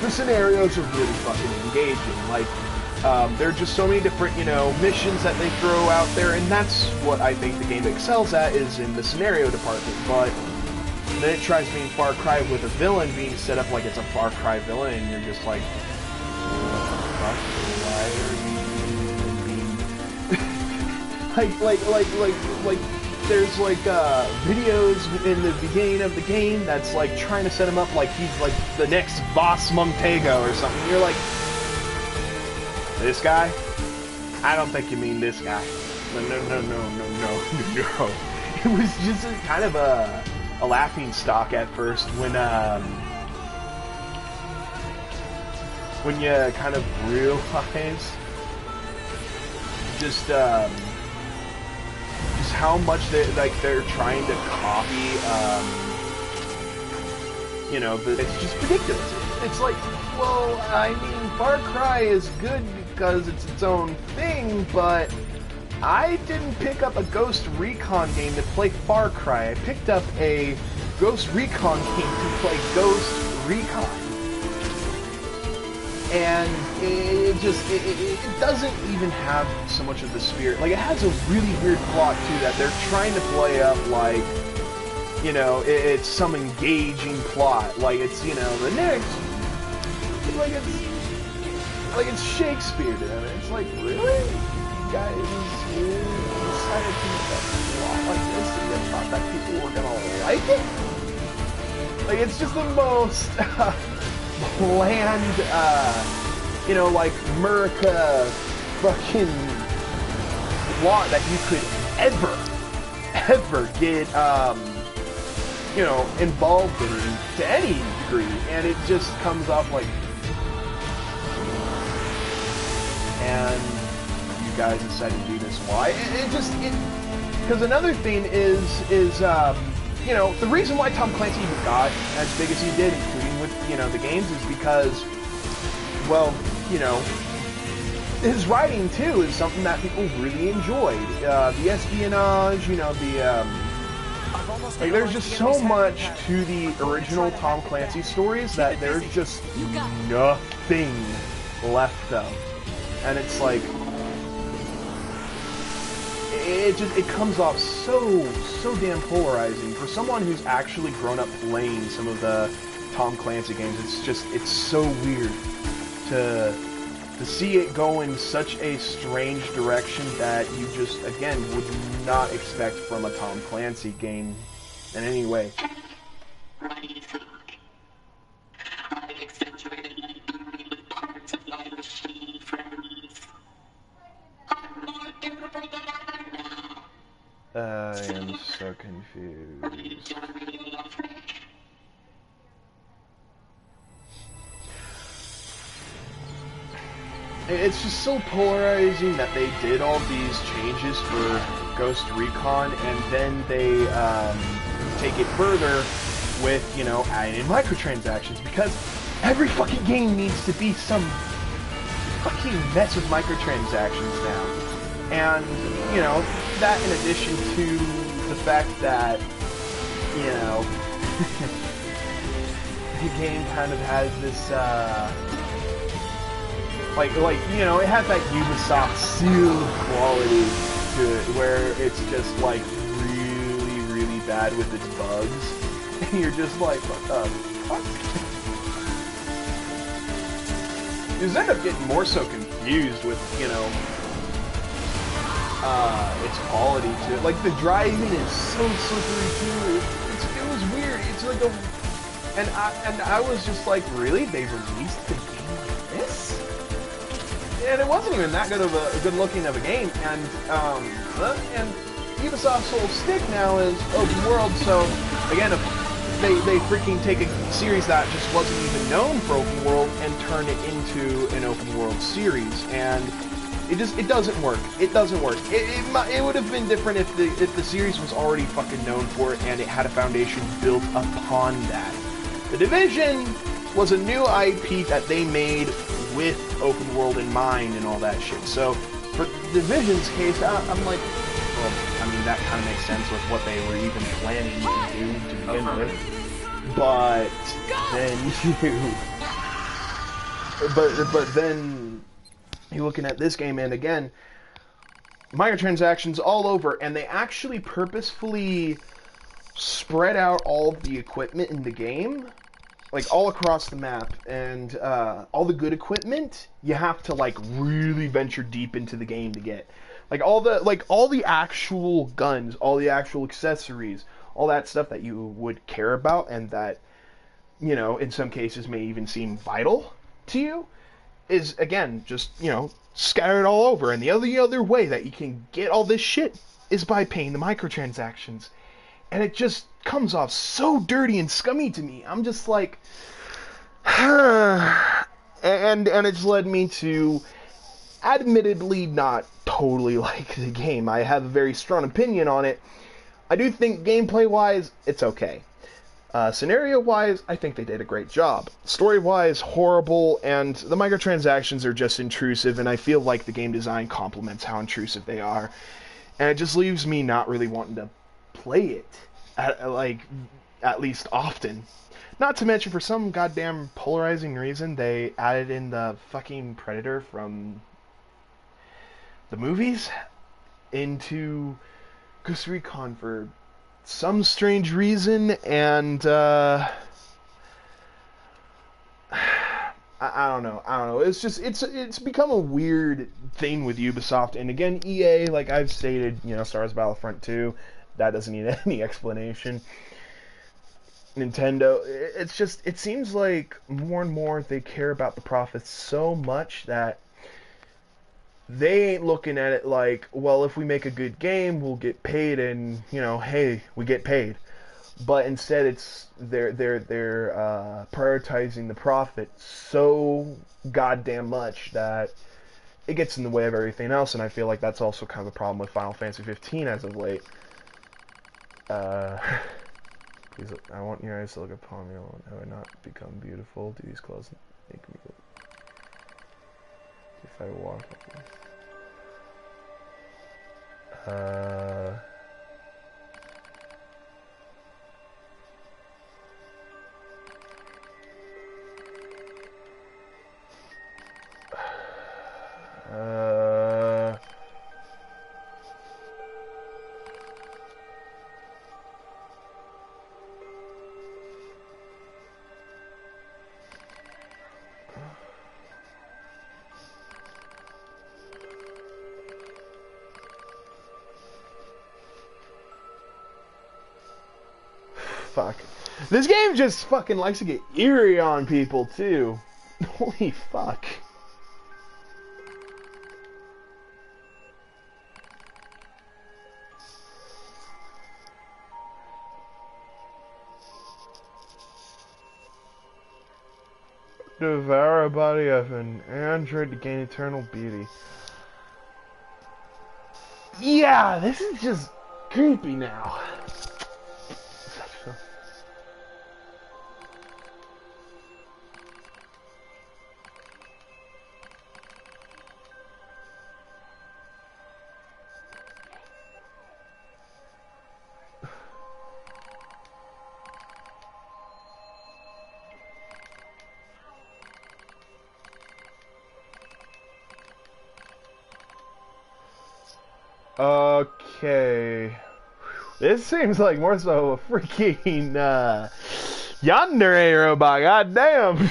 The scenarios are really fucking engaging. Like, there are just so many different, you know, missions that they throw out there, and that's what I think the game excels at, is in the scenario department. But then it tries being Far Cry with a villain being set up like it's a Far Cry villain, and you're just like, what the fuck? Why are you being... like, there's like videos in the beginning of the game that's like trying to set him up like he's like the next boss Montego or something. You're like, this guy? I don't think you mean this guy. No. It was just kind of a laughing stock at first when you kind of realize just how much they're trying to copy, you know, it's just ridiculous. It's like, well, I mean, Far Cry is good because it's its own thing, but I didn't pick up a Ghost Recon game to play Far Cry. I picked up a Ghost Recon game to play Ghost Recon. and it doesn't even have so much of the spirit. Like, it has a really weird plot too that they're trying to play up like, you know, it's some engaging plot, like it's, you know, the next, like it's Shakespeare to them. It's like, really, you guys decided to make a plot like this and you thought that people were gonna like it? Like, it's just the most bland, you know, like, America fucking plot that you could ever get, you know, involved in to any degree, and it just comes off like, and you guys decided to do this. Why? Because another thing is, you know, the reason why Tom Clancy even got as big as he did, including with, you know, the games, is because, well, you know, his writing too is something that people really enjoyed. The espionage, you know, like, there's just so much to the original Tom Clancy stories that there's just nothing left of. And it's like, it comes off so damn polarizing. For someone who's actually grown up playing some of the Tom Clancy games, it's so weird to see it go in such a strange direction that you just, again, would not expect from a Tom Clancy game in any way. I am so confused. It's just so polarizing that they did all these changes for Ghost Recon, and then they take it further with, you know, adding in microtransactions, because every fucking game needs to be some fucking mess with microtransactions now. And, you know, that in addition to the fact that, you know, the game kind of has this, like, you know, it has that Ubisoft sealed quality to it, where it's just, like, really bad with its bugs. And you're just like, what the fuck? You just end up getting more so confused with, you know, its quality to it. Like, the driving is so slippery too. It was weird. It's like a, and I was just like, really? They released the game like this? And it wasn't even that good of a good looking of a game. And Ubisoft's whole stick now is open world. So again, if they freaking take a series that just wasn't even known for open world and turn it into an open world series, and it doesn't work. It doesn't work. It would have been different if the series was already fucking known for it and it had a foundation built upon that. The Division was a new IP that they made with open world in mind and all that shit. So for Division's case, I'm like, well, I mean, that kind of makes sense with what they were even planning to do to begin with. But then you're looking at this game, and again, microtransactions all over, and they actually purposefully spread out all the equipment in the game, like all across the map, and all the good equipment you have to like really venture deep into the game to get. Like all the actual guns, all the actual accessories, all that stuff that you would care about and that, you know, in some cases may even seem vital to you, is, again, just, you know, scattered all over. And the other way that you can get all this shit is by paying the microtransactions. And it just comes off so dirty and scummy to me. I'm just like, and it's led me to admittedly not totally like the game. I have a very strong opinion on it. I do think gameplay-wise, it's okay. Scenario-wise, I think they did a great job. Story-wise, horrible, and the microtransactions are just intrusive, and I feel like the game design complements how intrusive they are. And it just leaves me not really wanting to play it, at least often. Not to mention, for some goddamn polarizing reason, they added in the fucking Predator from the movies into Ghost Recon for some strange reason, and I don't know. It's just it's become a weird thing with Ubisoft. And again, EA, like I've stated, Star Wars Battlefront 2, that doesn't need any explanation. Nintendo, it seems like more and more they care about the profits so much that they ain't looking at it like, well, if we make a good game, we'll get paid, and hey, we get paid. But instead, it's they're prioritizing the profit so goddamn much that it gets in the way of everything else. And I feel like that's also kind of a problem with Final Fantasy 15 as of late. Please, I want your eyes to look upon me alone. Have I not become beautiful? Do these clothes make me look? If I walk like this. Fuck. This game just fucking likes to get eerie on people, too. Holy fuck. Devour a body of an android to gain eternal beauty. Yeah, this is just creepy now. Okay. This seems like more so a freaking yandere robot, goddamn.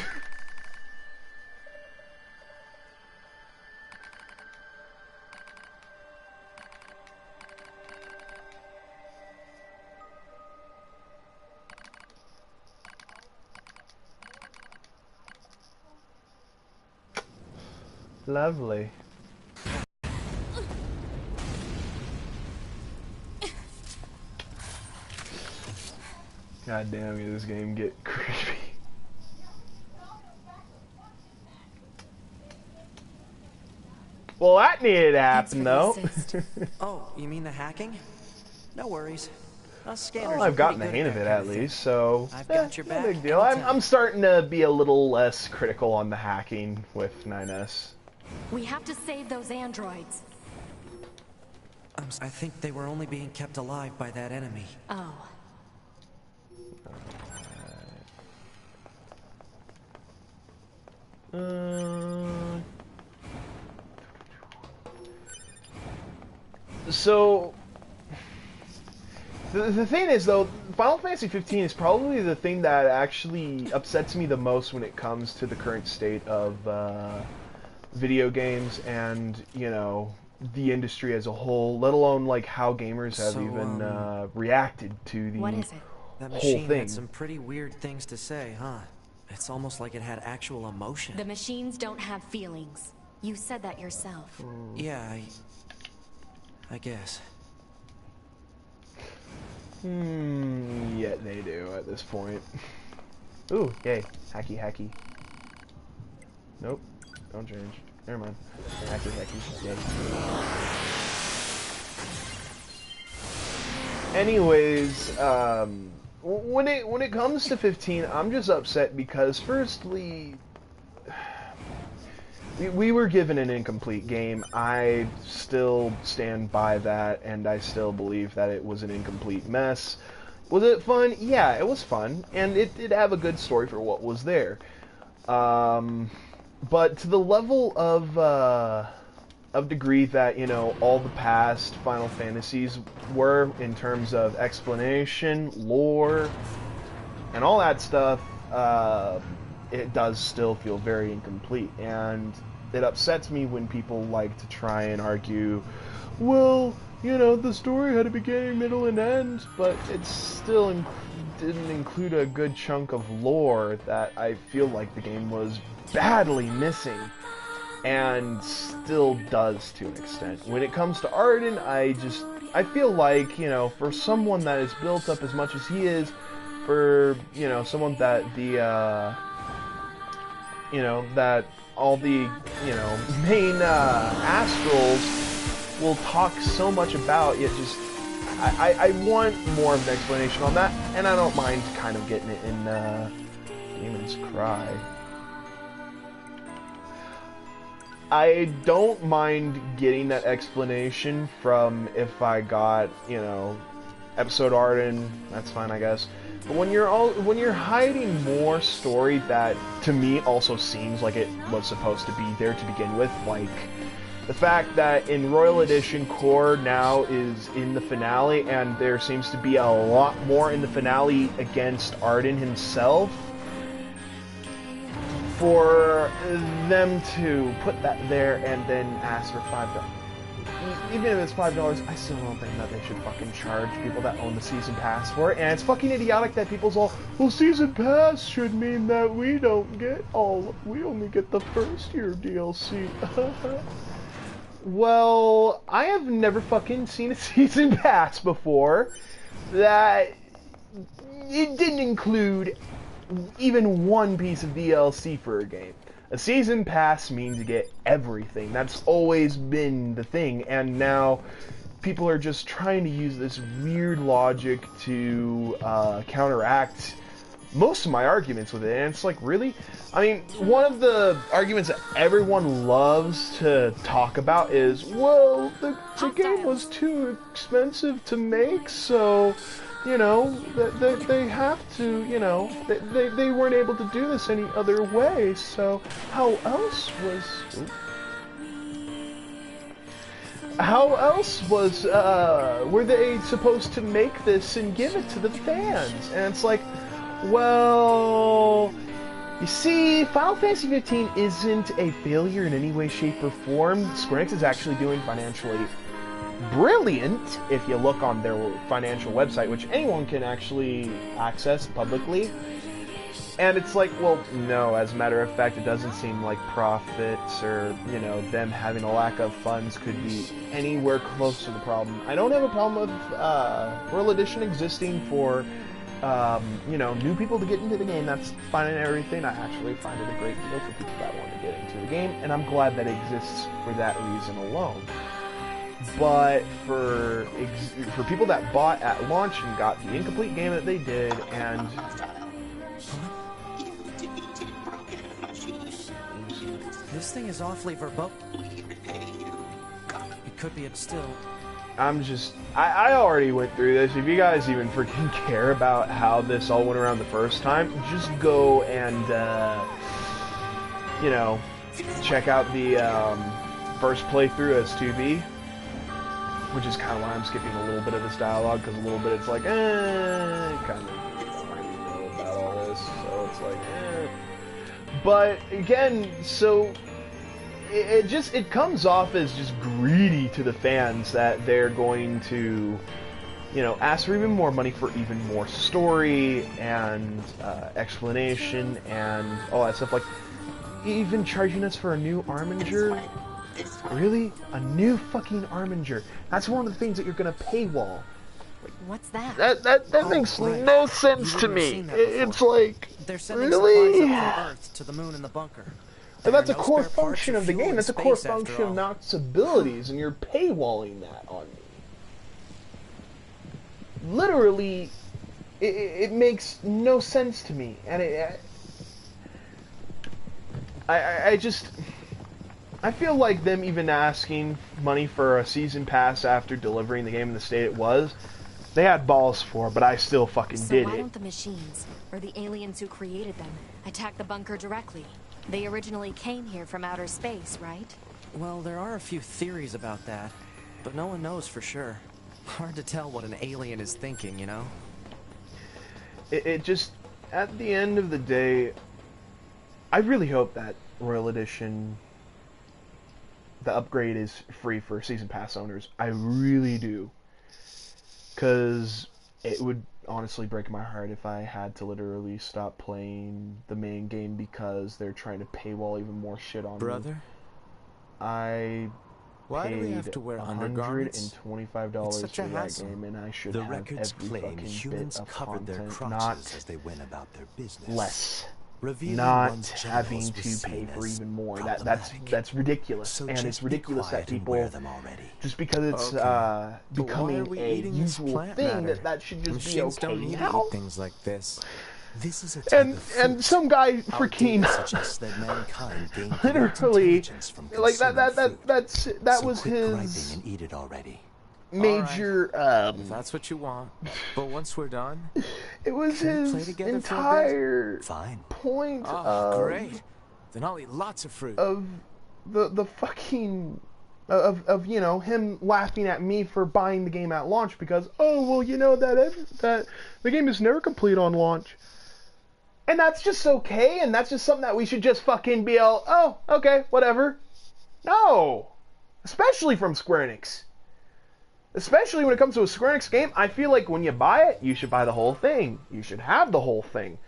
Lovely. God damn you, this game get creepy. Well, that needed to happen, though. Oh, you mean the hacking? No worries. Well, I've gotten the hang of it at least, so I've got your back. No big deal. I'm starting to be a little less critical on the hacking with 9S. We have to save those androids. I think they were only being kept alive by that enemy. Oh. So the thing is, though, Final Fantasy 15 is probably the thing that actually upsets me the most when it comes to the current state of video games and, the industry as a whole, let alone like how gamers have even reacted to the what is it? That whole machine thing. had some pretty weird things to say, huh? It's almost like it had actual emotion. The machines don't have feelings. You said that yourself. Yeah, I guess. Yeah, they do at this point. Ooh, yay. Hacky. Nope. Don't change. Never mind. Hacky. Yay. Anyways, when it comes to 15, I'm just upset because firstly, we were given an incomplete game. I still stand by that, and I still believe that it was an incomplete mess. Was it fun? Yeah, it was fun, and it did have a good story for what was there. But to the level of degree that, you know, all the past Final Fantasies were in terms of explanation, lore, and all that stuff, it does still feel very incomplete. And it upsets me when people like to try and argue, well, you know, the story had a beginning, middle, and end, but it still didn't include a good chunk of lore that I feel like the game was badly missing. And still does to an extent. When it comes to Arden, I feel like, you know, for someone that is built up as much as he is, for, you know, someone that you know, that all the, you know, main Astrals will talk so much about, yet just, I want more of an explanation on that, and I don't mind kind of getting it in Demon's Cry. I don't mind getting that explanation from if I got, you know, episode Arden, that's fine, I guess. But when you're hiding more story that to me also seems like it was supposed to be there to begin with, like the fact that in Royal Edition Core now is in the finale, and there seems to be a lot more in the finale against Arden himself. For them to put that there and then ask for $5, even if it's $5, I still don't think that they should fucking charge people that own the season pass for it. And it's fucking idiotic that people's all, well, season pass should mean that we don't get we only get the first year DLC. Well, I have never fucking seen a season pass before that it didn't include even one piece of DLC for a game. A season pass means you get everything. That's always been the thing, and now people are just trying to use this weird logic to counteract most of my arguments with it, and it's like, really? I mean, one of the arguments that everyone loves to talk about is, well, the game was too expensive to make, so, you know, they have to, you know, they weren't able to do this any other way, so how else were they supposed to make this and give it to the fans? And it's like, well, you see, Final Fantasy 15 isn't a failure in any way, shape, or form. Square Enix is actually doing financially brilliant if you look on their financial website, which anyone can actually access publicly. And it's like, well, no, as a matter of fact, it doesn't seem like profits or, you know, them having a lack of funds could be anywhere close to the problem. I don't have a problem with Royal Edition existing for, you know, new people to get into the game. That's fine and everything. I actually find it a great deal for people that want to get into the game, and I'm glad that it exists for that reason alone. But for people that bought at launch and got the incomplete game that they did, and this thing is awfully verbose. It could be still. I already went through this. If you guys even freaking care about how this all went around the first time, just go and, you know, check out the first playthrough as 2B, which is kind of why I'm skipping a little bit of this dialogue, because a little bit it's like, kind of don't really know about all this, so it's like, But, again, so it comes off as just greedy to the fans that they're going to, you know, ask for even more money for even more story and explanation and all that stuff. Like, even charging us for a new Arminger? Really? A new fucking Arminger? That's one of the things that you're gonna paywall. What's that? That makes no sense to me. It's like, they're sending really? supplies up from Earth to the moon and the bunker. And that's a core function of the game. That's a core function of Noct's abilities, and you're paywalling that on me. Literally, it makes no sense to me, and I feel like them even asking money for a season pass after delivering the game in the state it was they had balls for, but I still fucking So did why it. don't the machines, or the aliens who created them, attack the bunker directly? They originally came here from outer space, right? Well, there are a few theories about that, but no one knows for sure. Hard to tell what an alien is thinking, you know? It just, at the end of the day, I really hope that Royal Edition, the upgrade is free for Season Pass owners. I really do. Because it would honestly break my heart if I had to literally stop playing the main game because they're trying to paywall even more shit on Brother? me. I Why do we paid have to wear undergarments? $125 It's such for a that hassle. game, and I should The have records every claim fucking humans bit of covered their content, crotches not as they went about their business. less. Revealing Not one's having genitals to was pay seen for as even more. problematic. That's ridiculous, So and just it's be ridiculous that quiet and wear people them already. just because it's Okay. But why becoming are we a eating this usual plant thing matter? that should just Machines be okay don't need to now. eat things like this. This is a type of fruit. And some guy Our freaking data suggests that mankind gained great literally intelligence from like consuming fruit. that So was quit griping his and eat it already. major If that's what you want. But once we're done, it was Can we play his together for a bit? entire Fine. point oh, great. Then I'll eat lots of fruit. of the fucking of you know, him laughing at me for buying the game at launch because, oh well, you know that the game is never complete on launch, and that's just okay, and that's just something that we should just fucking be all, oh okay, whatever. No, especially from Square Enix. Especially when it comes to a Square Enix game, I feel like when you buy it, you should buy the whole thing. You should have the whole thing.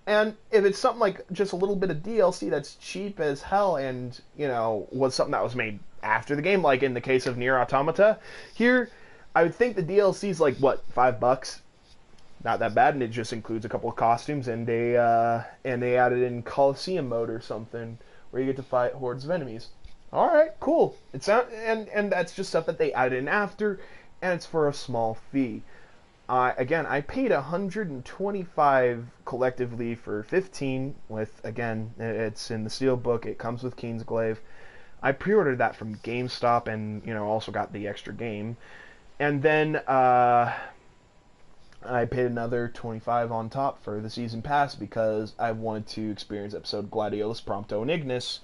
And if it's something like just a little bit of DLC that's cheap as hell and, you know, was something that was made after the game, like in the case of NieR Automata, here, I would think the DLC is like, what, $5? Not that bad, and it just includes a couple of costumes, and they added in Coliseum mode or something, where you get to fight hordes of enemies. Alright, cool. And that's just stuff that they added in after, and it's for a small fee. Again, I paid $125 collectively for 15 with, again, it's in the Steelbook, it comes with Kingsglaive. I pre-ordered that from GameStop and, you know, also got the extra game. And then, I paid another $25 on top for the Season Pass because I wanted to experience episode Gladiolus, Prompto, and Ignis,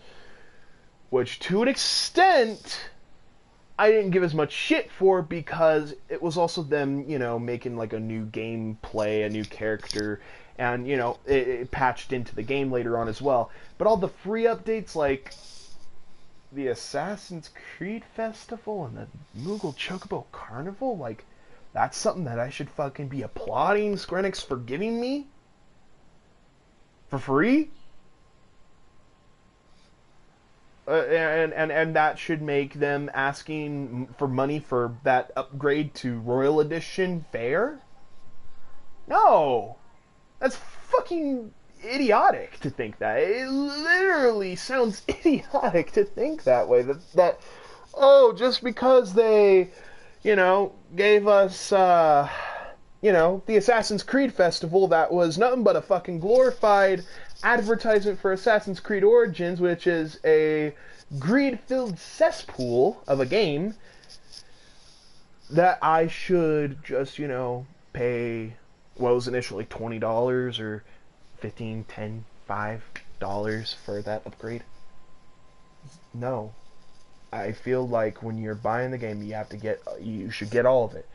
which, to an extent, I didn't give as much shit for because it was also them, you know, making like a new gameplay, a new character, and, you know, it patched into the game later on as well. But all the free updates, like the Assassin's Creed Festival and the Moogle Chocobo Carnival, like, that's something that I should fucking be applauding Square Enix for giving me? For free? And that should make them asking for money for that upgrade to Royal Edition fair? No! That's fucking idiotic to think that. It literally sounds idiotic to think that way. That oh, just because they, you know, gave us, you know, the Assassin's Creed Festival that was nothing but a fucking glorified advertisement for Assassin's Creed Origins, which is a greed-filled cesspool of a game, that I should just, you know, pay what was initially $20 or $15, $10, $5 for that upgrade. No. I feel like when you're buying the game, you should get all of it.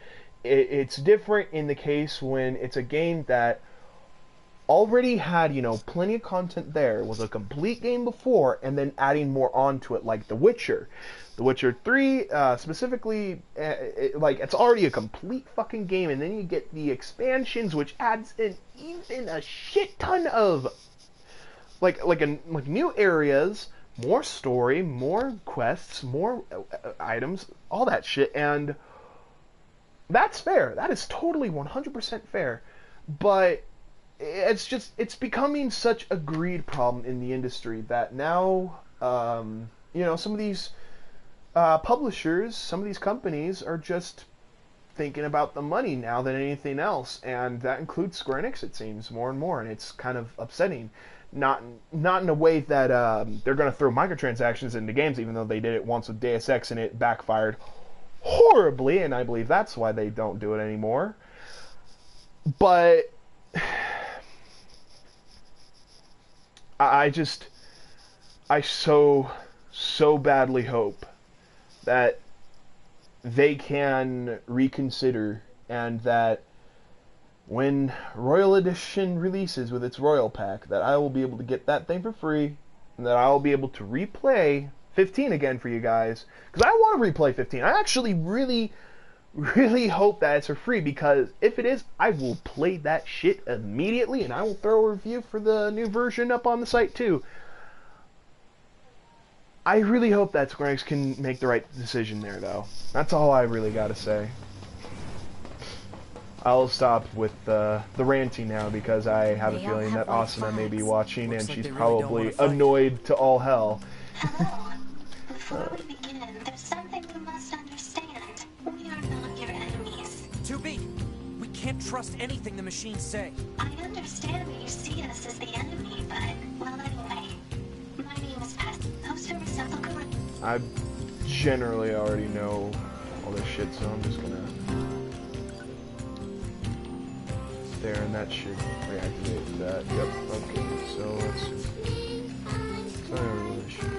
It's different in the case when it's a game that already had, you know, plenty of content there, was a complete game before, and then adding more onto it, like The Witcher. The Witcher 3, specifically, like, it's already a complete fucking game, and then you get the expansions, which adds in even a shit ton of, like new areas, more story, more quests, more items, all that shit, and that's fair. That is totally 100% fair. But it's becoming such a greed problem in the industry that now, you know, some of these publishers, some of these companies are just thinking about the money now than anything else, and that includes Square Enix, it seems, more and more, and it's kind of upsetting. Not in a way that they're going to throw microtransactions into games, even though they did it once with Deus Ex and it backfired horribly, and I believe that's why they don't do it anymore. But I so badly hope that they can reconsider, and that when Royal Edition releases with its Royal Pack, that I will be able to get that thing for free, and that I will be able to replay 15 again for you guys, because I want to replay 15. I actually really hope that it's for free, because if it is, I will play that shit immediately, and I will throw a review for the new version up on the site too. I really hope that Square Enix can make the right decision there, though. That's all I really gotta say. I'll stop with the ranting now, because I have a feeling that Asuna may be watching, and she's probably annoyed to all hell. Hello. Before we begin, there's something you must understand. We are not your enemies. 2B, we can't trust anything the machines say. I understand that you see us as the enemy, but, well, anyway. My name is Pest. Host of Receptacle. I generally already know all this shit, so I'm just gonna... there, and that should reactivate that. Yep, okay, so let's see. So I really should.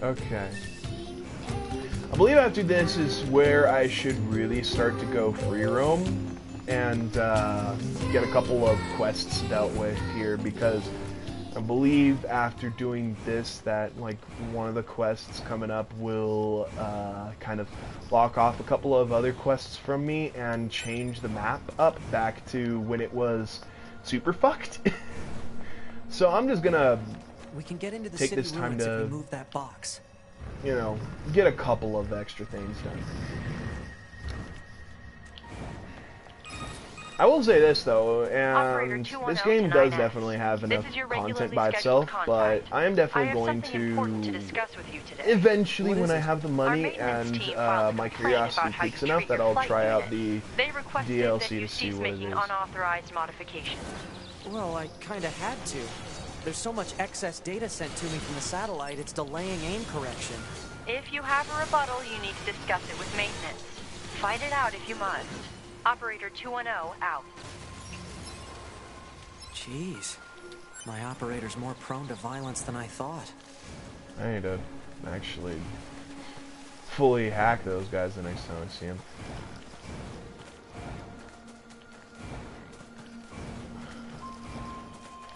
Okay. I believe after this is where I should really start to go free roam and get a couple of quests dealt with here, because I believe after doing this that like one of the quests coming up will kind of lock off a couple of other quests from me and change the map up back to when it was super fucked. So I'm just gonna We can get into the take city this time ruins if to, we move that box. you know, get a couple of extra things done. I will say this though, and this game does definitely have enough content by itself, but I am definitely going to, eventually when I have the money and my curiosity peaks enough, that I'll try out the DLC to see what it is. Unauthorized modifications. Well, I kinda had to. There's so much excess data sent to me from the satellite, it's delaying aim correction. If you have a rebuttal, you need to discuss it with maintenance. Fight it out if you must. Operator 210 out. Jeez. My operator's more prone to violence than I thought. I need to actually fully hack those guys the next time I see them.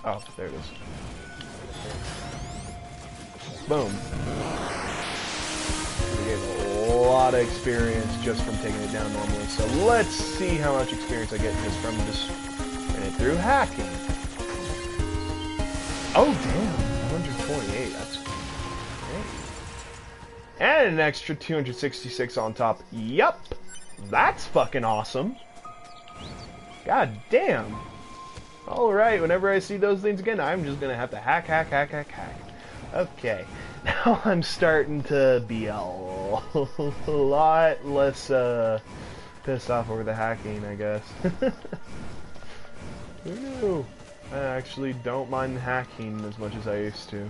Oh, there it is. Boom. We get a lot of experience just from taking it down normally. So let's see how much experience I get just from just running it through hacking. Oh damn, 128. That's great. And an extra 266 on top. Yup. That's fucking awesome. God damn. Alright, whenever I see those things again, I'm just gonna have to hack. Okay. Now I'm starting to be a lot less pissed off over the hacking, I guess. Who knew? I actually don't mind hacking as much as I used to.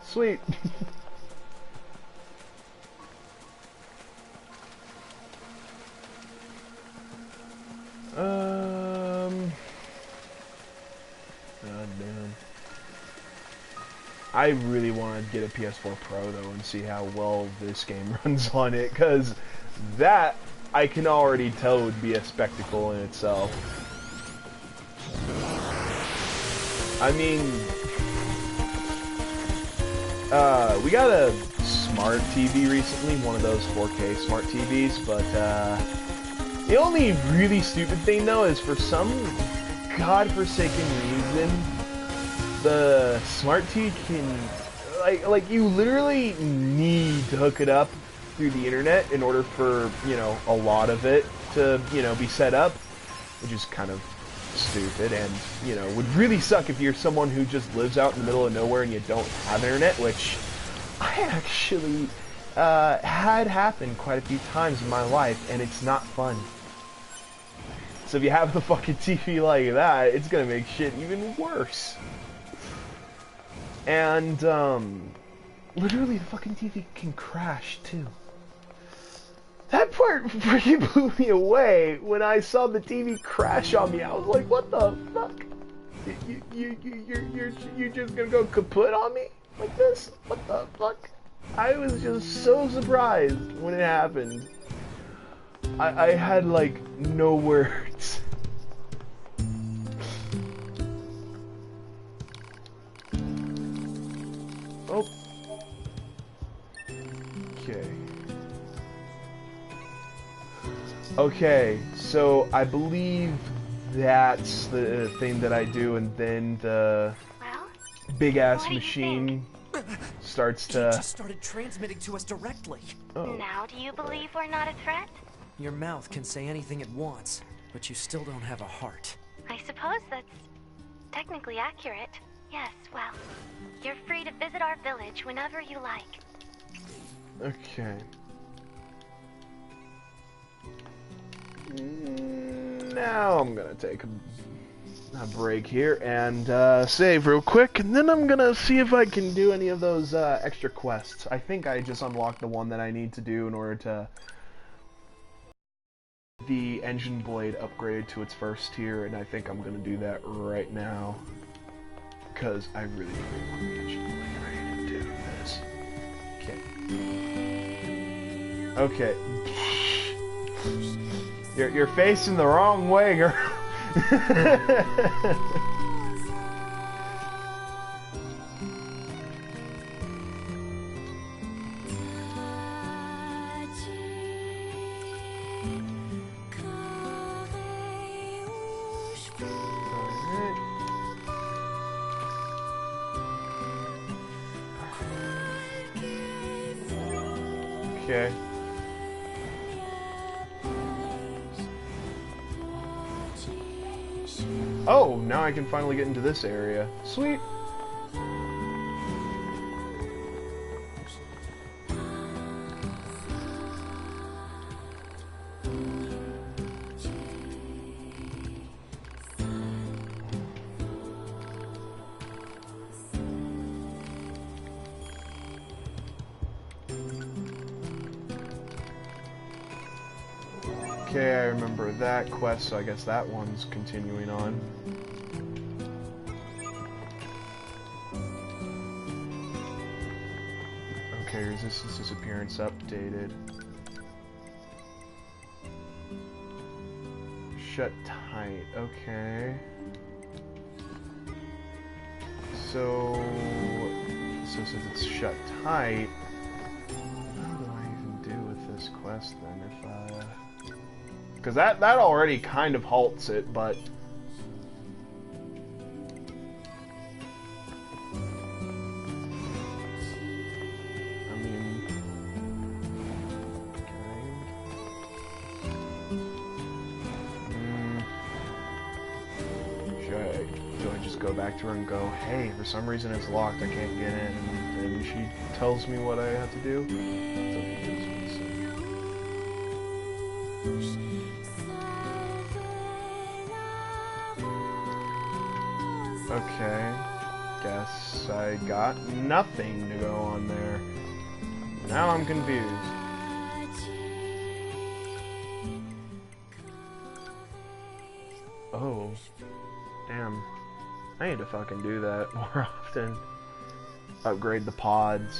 Sweet. God damn. I really want to get a PS4 Pro though and see how well this game runs on it, because that I can already tell would be a spectacle in itself. I mean, we got a smart TV recently, one of those 4K smart TVs, but the only really stupid thing though is for some godforsaken reason, the smart TV can, like you literally need to hook it up through the internet in order for, you know, a lot of it to, you know, be set up, which is kind of stupid, and, you know, would really suck if you're someone who just lives out in the middle of nowhere and you don't have internet, which I actually had happen quite a few times in my life, and it's not fun. So if you have the fucking TV like that, it's gonna make shit even worse. And, literally the fucking TV can crash, too. That part freaking blew me away when I saw the TV crash on me. I was like, what the fuck? You're just gonna go kaput on me? Like this? What the fuck? I was just so surprised when it happened. I had, like, no words. Oh. Okay. Okay, so I believe that's the thing that I do, and then the big-ass machine starts to... It just started transmitting to us directly. Oh. Now do you believe we're not a threat? Your mouth can say anything it wants, but you still don't have a heart. I suppose that's technically accurate. Yes, well, you're free to visit our village whenever you like. Okay. Now I'm gonna take a break here and save real quick, and then I'm gonna see if I can do any of those extra quests. I think I just unlocked the one that I need to do in order to the engine blade upgrade to its first tier, and I think I'm gonna do that right now because I really want the engine blade ready to do this. Okay. You're facing the wrong way, girl. Okay. Oh, now I can finally get into this area. Sweet. Okay, I remember that quest, so I guess that one's continuing on. Okay, resistance disappearance updated. Shut tight, okay. So since it's shut tight, what do I even do with this quest then if because that already kind of halts it, but I mean, do I just go back to her and go, hey, for some reason it's locked, I can't get in, and she tells me what I have to do? Okay, guess I got nothing to go on there. Now I'm confused. Oh, damn. I need to fucking do that more often. Upgrade the pods.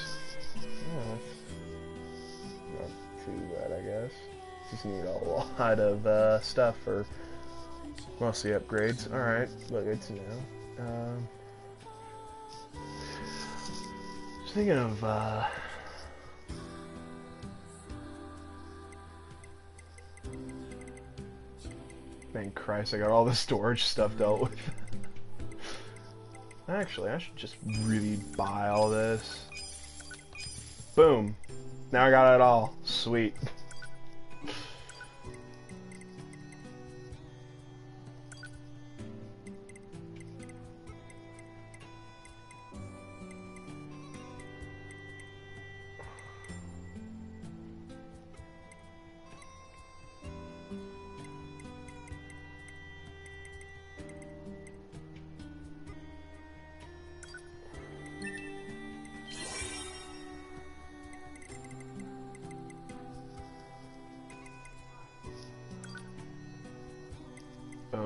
Yeah, that's not too bad, I guess. Just need a lot of stuff for mostly upgrades. Alright, but good to know. Just thinking of thank Christ I got all the storage stuff dealt with. Actually, I should just really buy all this. Boom. Now I got it all. Sweet.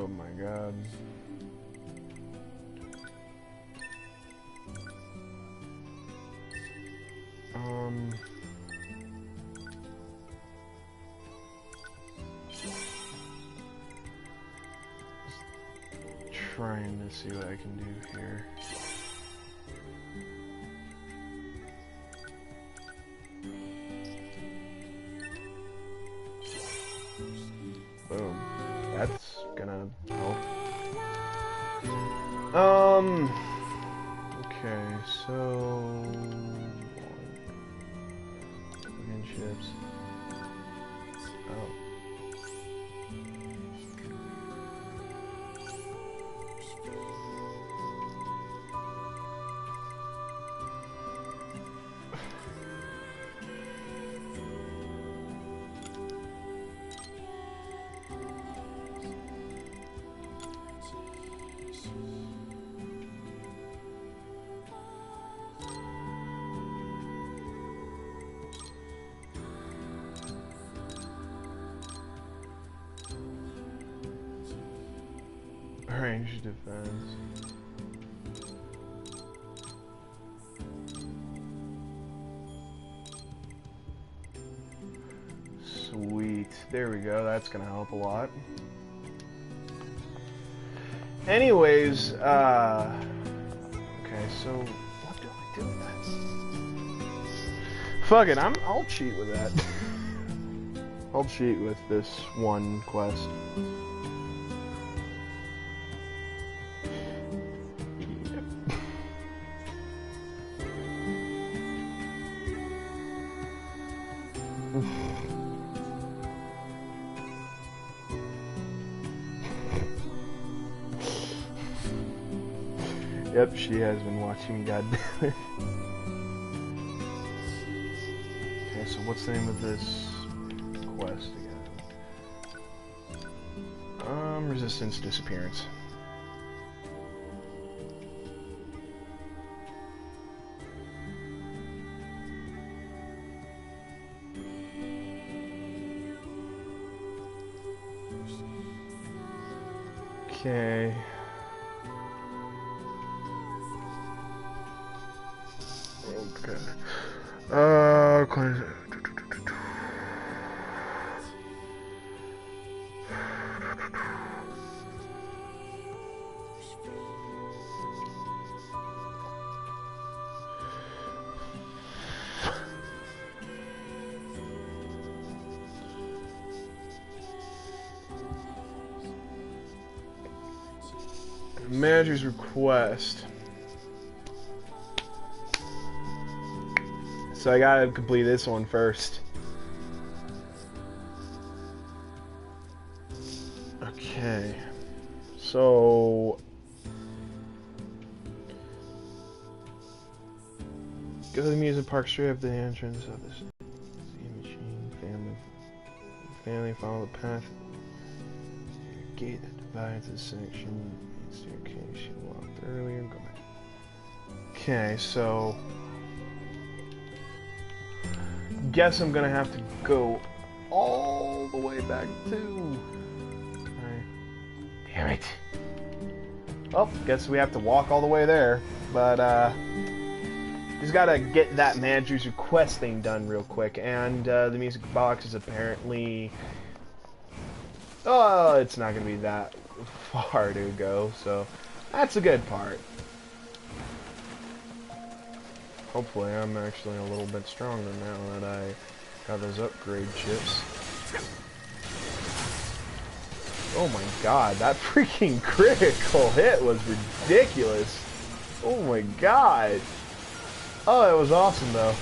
Oh my god. Trying to see what I can do here. Boom. That's gonna help. Okay, so again ships. Oh. Range defense. Sweet. There we go. That's gonna help a lot. Anyways, okay, so what do I do with that? Fuck it, I'll cheat with that. I'll cheat with this one quest. Yep, she has been watching, goddammit. Okay, so what's the name of this quest again? Resistance disappearance. Okay. Okay. Manager's request. So I gotta complete this one first. Okay. So go to the amusement park straight up the entrance of this machine. Family follow the path. Gate that divides this section. Staircase you walked earlier. Go back. Okay, so guess I'm gonna have to go all the way back to. Damn it! Well, guess we have to walk all the way there. But just gotta get that manager's request thing done real quick, and the music box is apparently. Oh, it's not gonna be that far to go, so that's a good part. Hopefully I'm actually a little bit stronger now that I got those upgrade chips. Oh my god, that freaking critical hit was ridiculous. Oh my god. Oh, it was awesome though.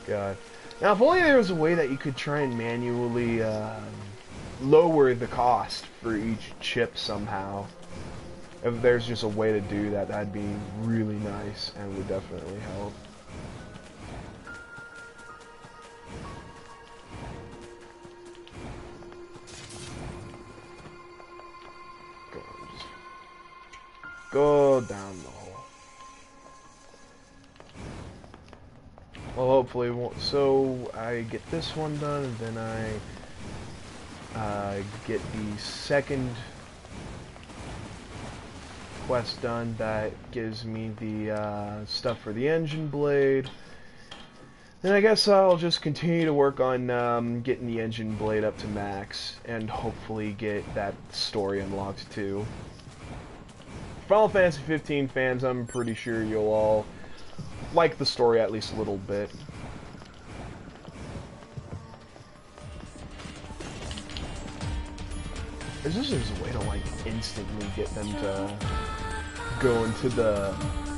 God. Now, if only there was a way that you could try and manually lower the cost for each chip somehow. If there's just a way to do that, that'd be really nice and would definitely help. Go down the hole. Well, hopefully, so I get this one done, and then I get the second quest done that gives me the stuff for the engine blade. Then I guess I'll just continue to work on getting the engine blade up to max and hopefully get that story unlocked too. Final Fantasy 15 fans, I'm pretty sure you'll all like the story at least a little bit. This is just a way to like instantly get them to go into the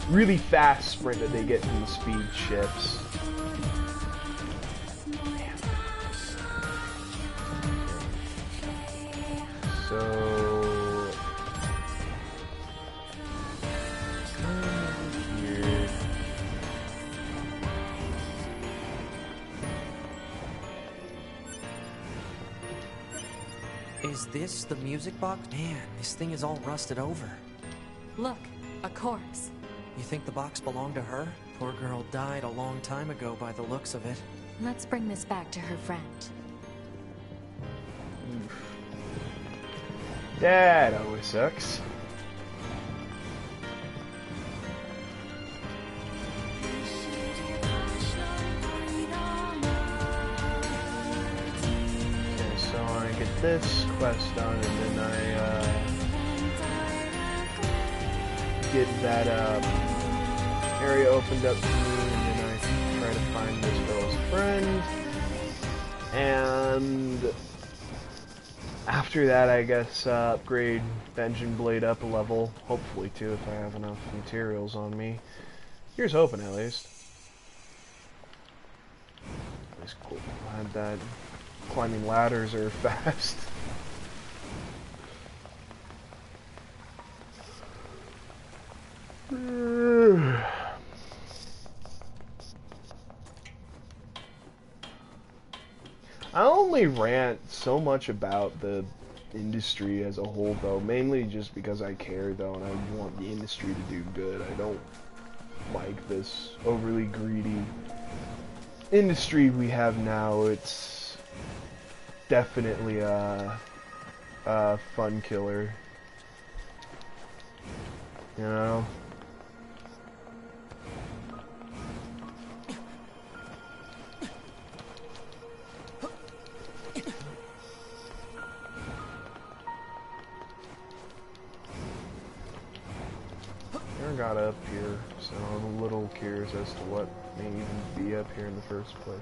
really fast sprint that they get from the speed ships. So here. Is this the music box? Man, this thing is all rusted over. Look, a corpse. You think the box belonged to her? Poor girl died a long time ago by the looks of it. Let's bring this back to her friend. That always sucks. Okay, so I get this quest done, and then I get that area opened up to me, and then I try to find this girl's friend, and after that, I guess upgrade the engine blade up a level, hopefully too, if I have enough materials on me. Here's hoping, at least. It's cool. Glad that climbing ladders are fast. I only rant so much about the industry as a whole, though, mainly just because I care, though, and I want the industry to do good. I don't like this overly greedy industry we have now. It's definitely a fun killer, you know? Got up here, so I'm a little curious as to what may even be up here in the first place.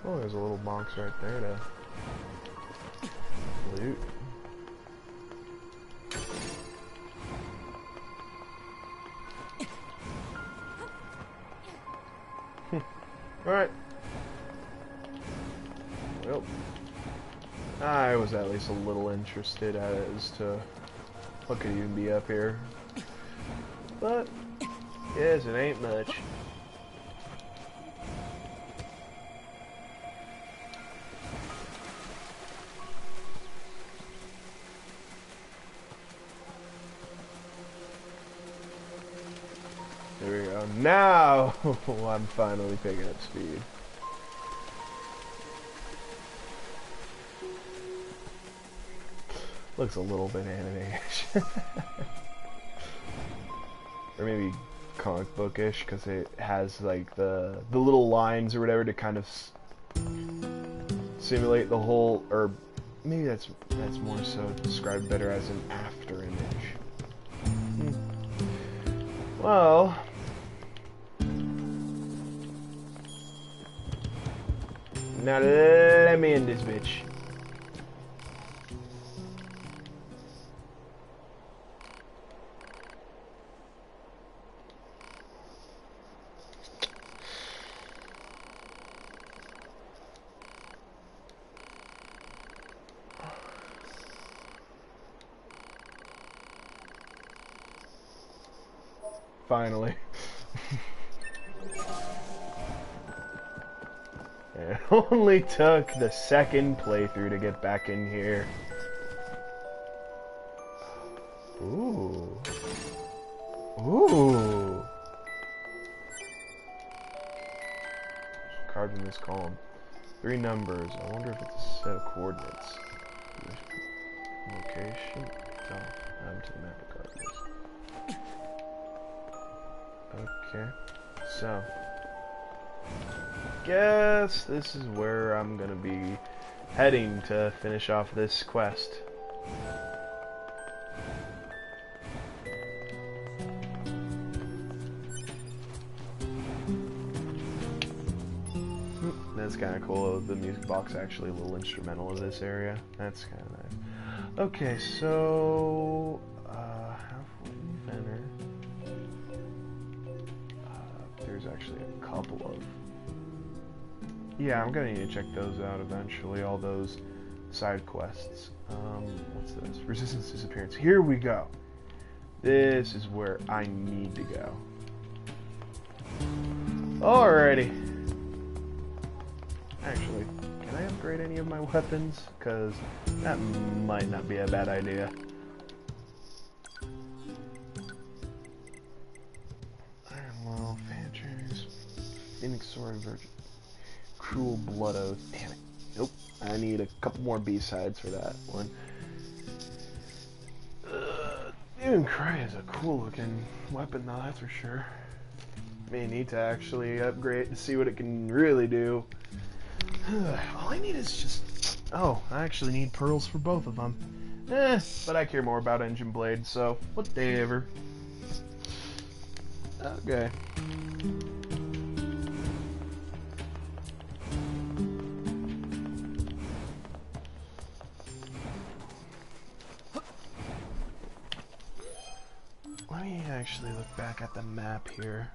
Oh, there's a little box right there to loot. Alright. Well, I was at least a little interested as to what could even be up here. But, yes, it ain't much. There we go. Now, I'm finally picking up speed. Looks a little bit anime-ish. Or maybe comic bookish, because it has like the little lines or whatever to kind of simulate the whole, or maybe that's more so described better as an after image. Well, now let me in this bitch. Finally. It only took the second playthrough to get back in here. Ooh. Ooh. Carved in this column. 3 numbers. I wonder if it's a set of coordinates. Location. Oh, I'm to the map regardless. Okay. So, guess this is where I'm gonna be heading to finish off this quest. That's kind of cool. The music box actually a little instrumental of this area. That's kind of nice. Okay, so halfway inventor. There's actually a couple of. Yeah, I'm gonna need to check those out eventually. All those side quests. What's this? Resistance disappearance. Here we go. This is where I need to go. Alrighty. Actually, can I upgrade any of my weapons? Because that might not be a bad idea. Iron Well, Fanchers, Phoenix Sword, Virgin, Cruel Blood Oath. Damn it. Nope. I need a couple more B-sides for that one. Even Cry is a cool looking weapon though, that's for sure. May need to actually upgrade to see what it can really do. All I need is just... Oh, I actually need pearls for both of them. But I care more about Engine Blade, so whatever. Okay. Let me actually look back at the map here.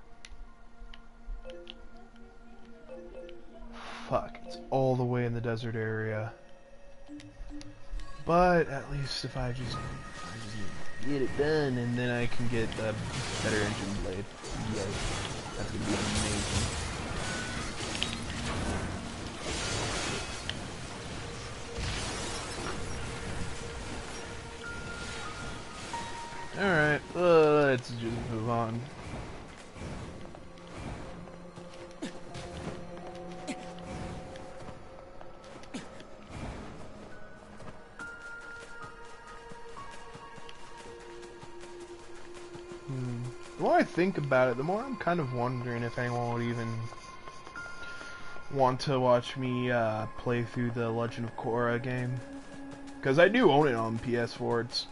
Fuck, it's all the way in the desert area. But at least if I just get it done, and then I can get a better engine blade. Yay. That's gonna be amazing. Alright, let's just move on. The more I think about it, the more I'm kind of wondering if anyone would even want to watch me play through the Legend of Korra game. Because I do own it on PS4. It's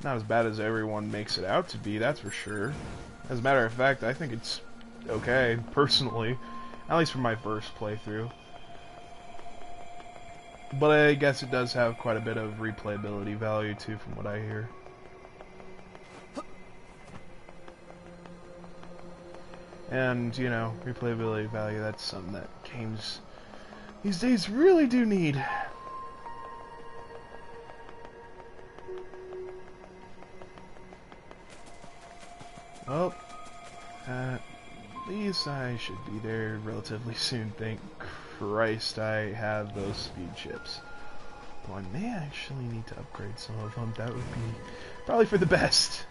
not as bad as everyone makes it out to be, that's for sure. As a matter of fact, I think it's okay, personally. At least for my first playthrough. But I guess it does have quite a bit of replayability value too, from what I hear. And, you know, replayability value, that's something that games these days really do need. Well, at least I should be there relatively soon, thank Christ I have those speed chips. Well, I may actually need to upgrade some of them, that would be probably for the best.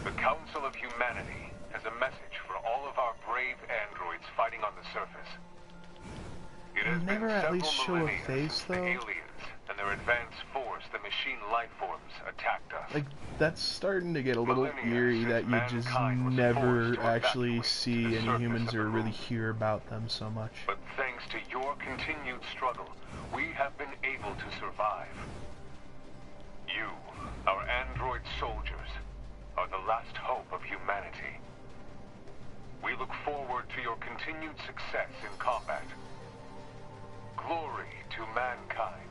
The Council of Humanity has a message for all of our brave androids fighting on the surface. It has never been at least several show a millennia face, since though. the aliens and their advanced force, the machine life forms, attacked us. Like, that's starting to get a little eerie that you just never actually see any humans or really hear about them so much. But thanks to your continued struggle, we have been able to survive. You, our android soldiers, are the last hope of humanity. We look forward to your continued success in combat. Glory to mankind.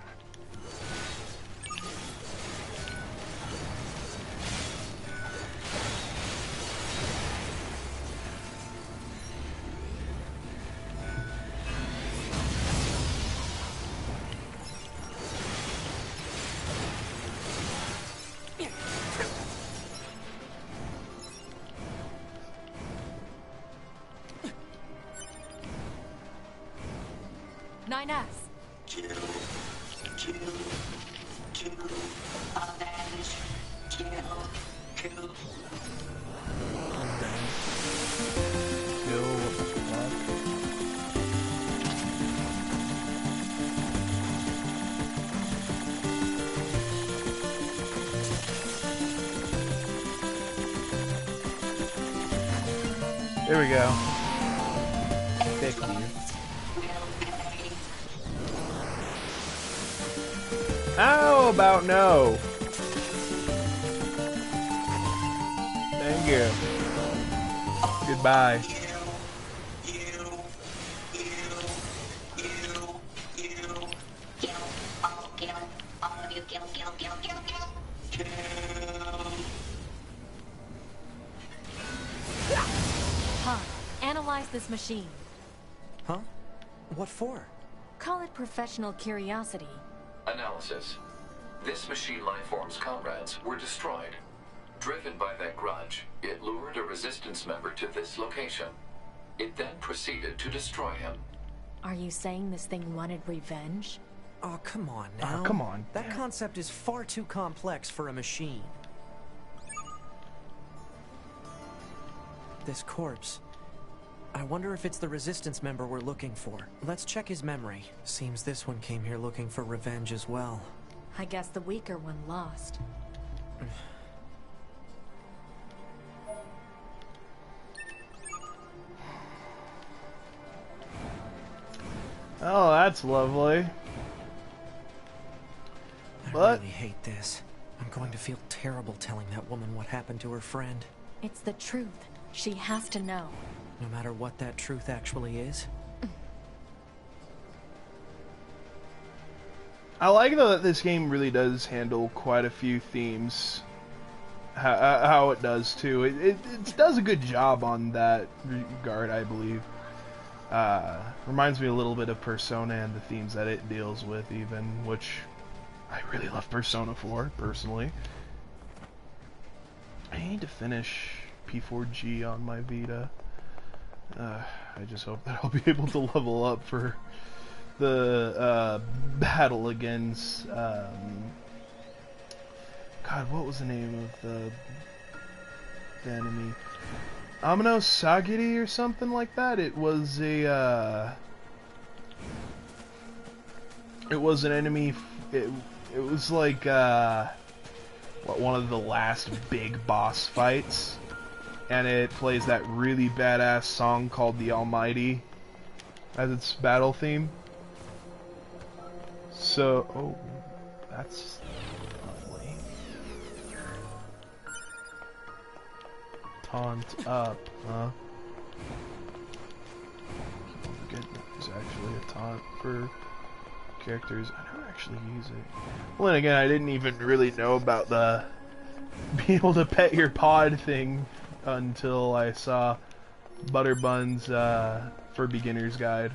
NieR. There we go. Thank you. How about no? Thank you. Goodbye. Analyze this machine. Huh? What for? Call it professional curiosity. Analysis. This machine lifeform's comrades were destroyed. Driven by that grudge, it lured a resistance member to this location. It then proceeded to destroy him. Are you saying this thing wanted revenge? Oh, come on now. Oh, come on. That concept is far too complex for a machine. This corpse. I wonder if it's the resistance member we're looking for. Let's check his memory. Seems this one came here looking for revenge as well. I guess the weaker one lost. Oh, that's lovely. I really hate this. I'm going to feel terrible telling that woman what happened to her friend. It's the truth. She has to know. No matter what that truth actually is. I like though that this game really does handle quite a few themes. How it does too. It does a good job on that regard, I believe. Reminds me a little bit of Persona and the themes that it deals with, even, which I really love Persona 4, personally. I need to finish P4G on my Vita. I just hope that I'll be able to level up for the battle against God, what was the name of the enemy? Amino Sagiri or something like that. It was a it was an enemy. It was like one of the last big boss fights. And it plays that really badass song called The Almighty as its battle theme. So, oh, that's lovely. Taunt up, huh? Don't forget there's actually a taunt for characters. I never actually use it. Well, then again, I didn't even really know about the being able to pet your pod thing until I saw Butterbun's for Beginners guide.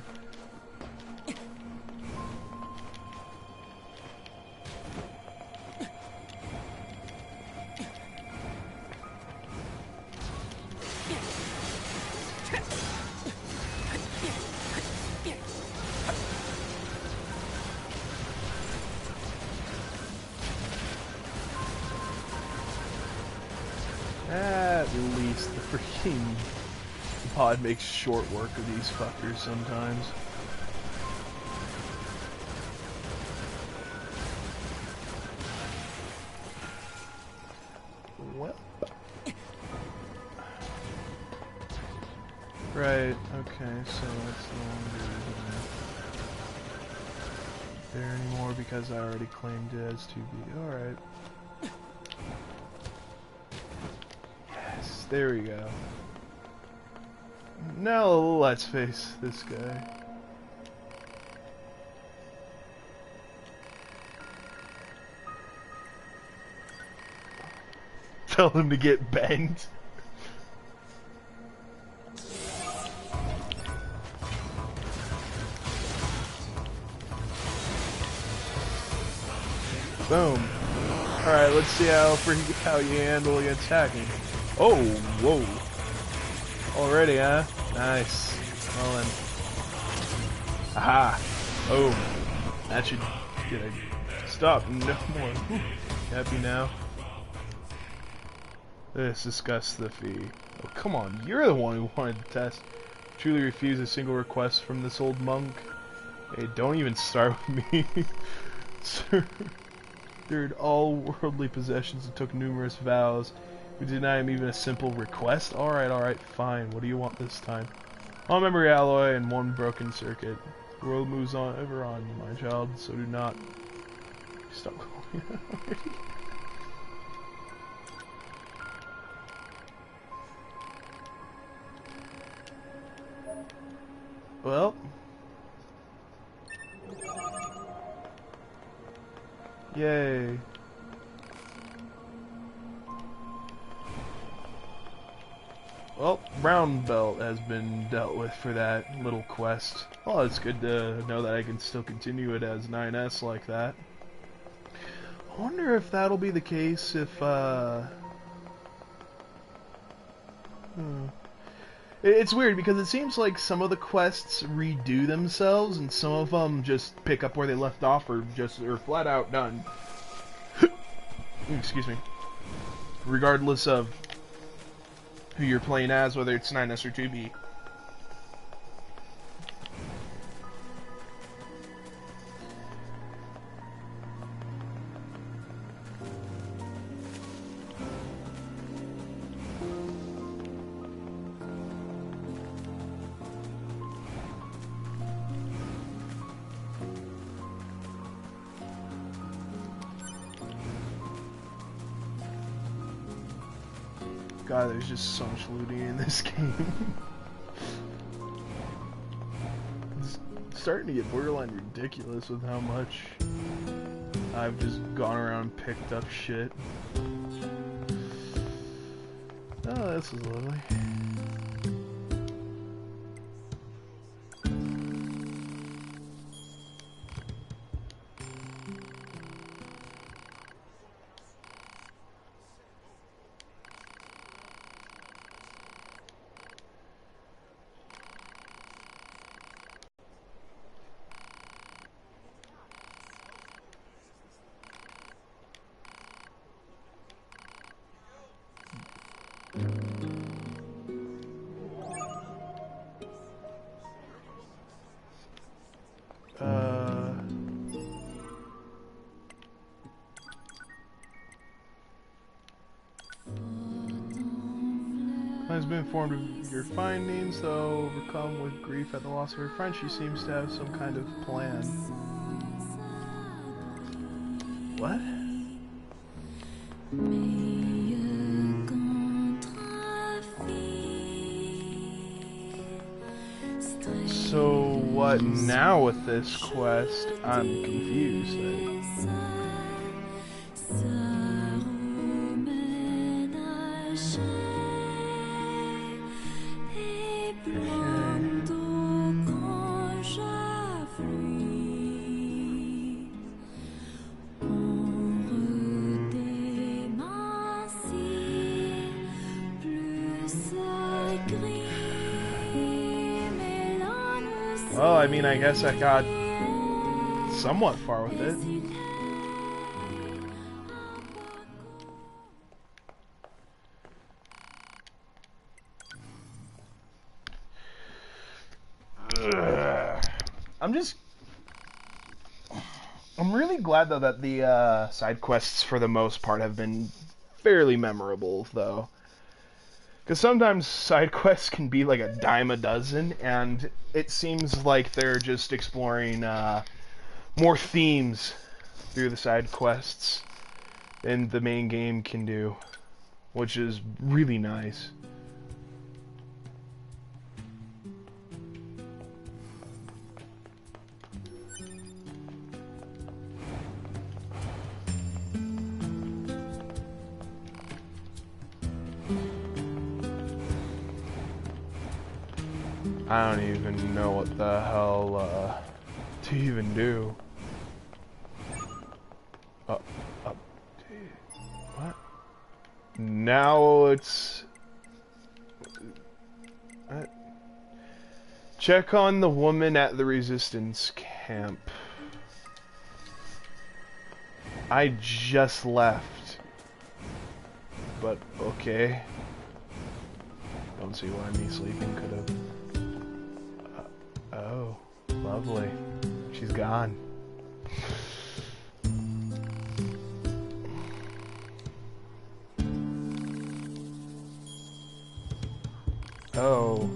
At least the freaking pod makes short work of these fuckers sometimes. Well. Right, okay, so it's no longer there anymore because I already claimed it as 2B. Alright. There we go. Now let's face this guy. Tell him to get bent. Boom. Alright, let's see how you handle against hacking. Oh, whoa. Already, huh? Nice. Well then. Aha. Oh. That should get a stop. No more. Whew. Happy now? Let's discuss the fee. Oh, come on. You're the one who wanted to test. Truly refuse a single request from this old monk. Hey, don't even start with me. Sir. All worldly possessions and took numerous vows. We deny him even a simple request? Alright, fine. What do you want this time? One memory alloy and one broken circuit. The world moves on, ever on, my child, so do not... Stop calling me already. Well... Yay. Well, brown belt has been dealt with for that little quest. Well, it's good to know that I can still continue it as 9S like that. I wonder if that'll be the case if, It's weird because it seems like some of the quests redo themselves and some of them just pick up where they left off or are flat out done. Excuse me. Regardless of who you're playing as, whether it's 9S or 2B. God, there's just so much looting in this game. It's starting to get borderline ridiculous with how much I've just gone around and picked up shit. Oh, this is lovely. Has been informed of your findings, though overcome with grief at the loss of her friend, she seems to have some kind of plan. What? So what now with this quest? I'm confused. Well, I mean, I guess I got somewhat far with it. I'm really glad, though, that the side quests, for the most part, have been fairly memorable, though. Because sometimes side quests can be like a dime a dozen, and it seems like they're just exploring more themes through the side quests than the main game can do, which is really nice. I don't even know what the hell to even do. What? Now it's... Check on the woman at the resistance camp. I just left. But, okay. Don't see why me sleeping could have... Oh, lovely. She's gone. Oh.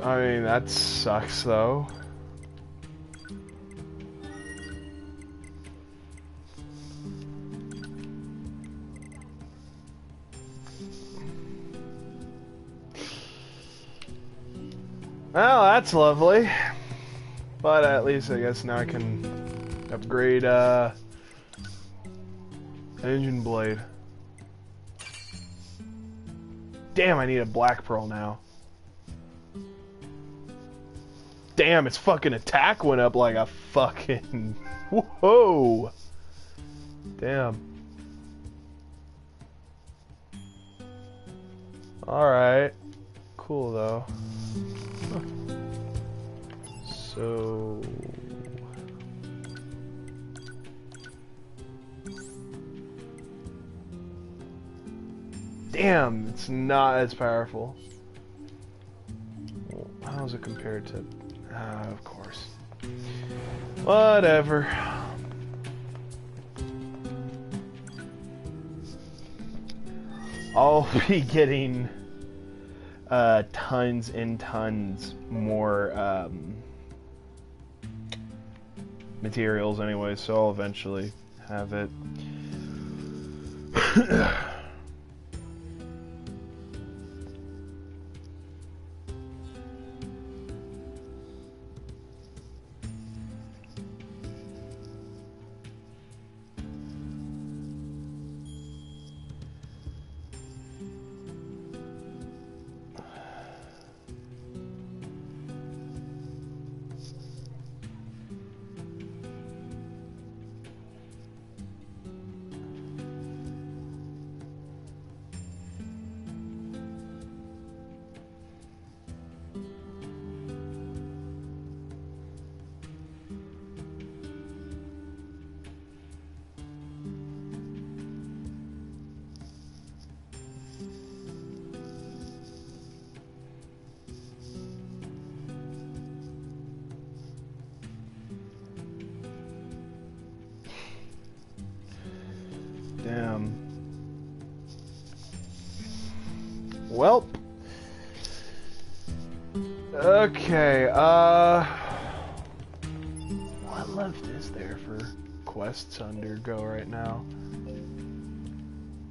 I mean, that sucks, though. Well, that's lovely. But at least I guess now I can upgrade, engine blade. Damn, I need a black pearl now. Damn, its fucking attack went up like a fucking... Whoa! Damn. Alright. Cool, though. Huh. So... Damn, it's not as powerful. Well, how's it compared to... of course. Whatever. I'll be getting tons and tons more materials anyway, so I'll eventually have it. Damn. Welp. Okay, what left is there for quests to undergo right now?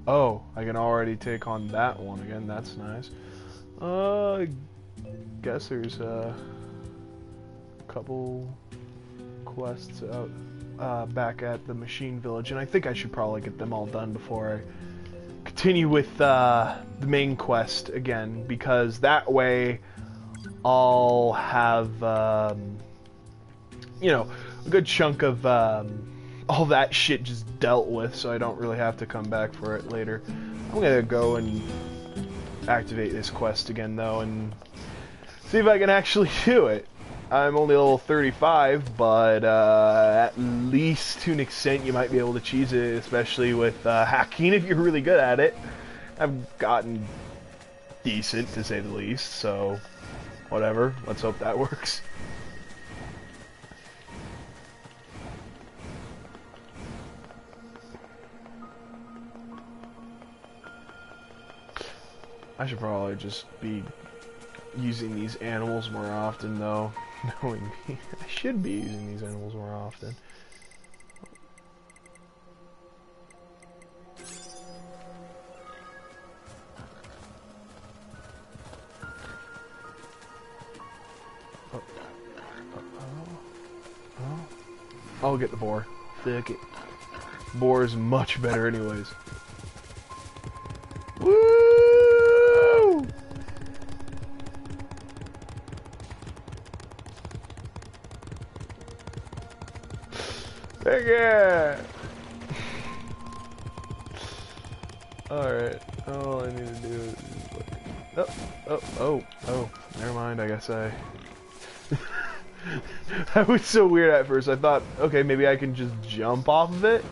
Oh, I can already take on that one again, that's nice. I guess there's a couple quests out back at the machine village, and I think I should probably get them all done before I continue with the main quest again, because that way I'll have you know, a good chunk of all that shit just dealt with, so I don't really have to come back for it later. I'm gonna go and activate this quest again though and see if I can actually do it. I'm only level 35, but at least to an extent you might be able to cheese it, especially with hacking if you're really good at it. I've gotten decent, to say the least, so whatever. Let's hope that works. I should probably just be using these animals more often, though. Knowing me, I should be using these animals more often. I'll get the boar. Fuck it. Boar is much better anyways. Woo! Take it! Alright, all I need to do is... Oh, never mind, I guess I... That was so weird at first. I thought, okay, maybe I can just jump off of it?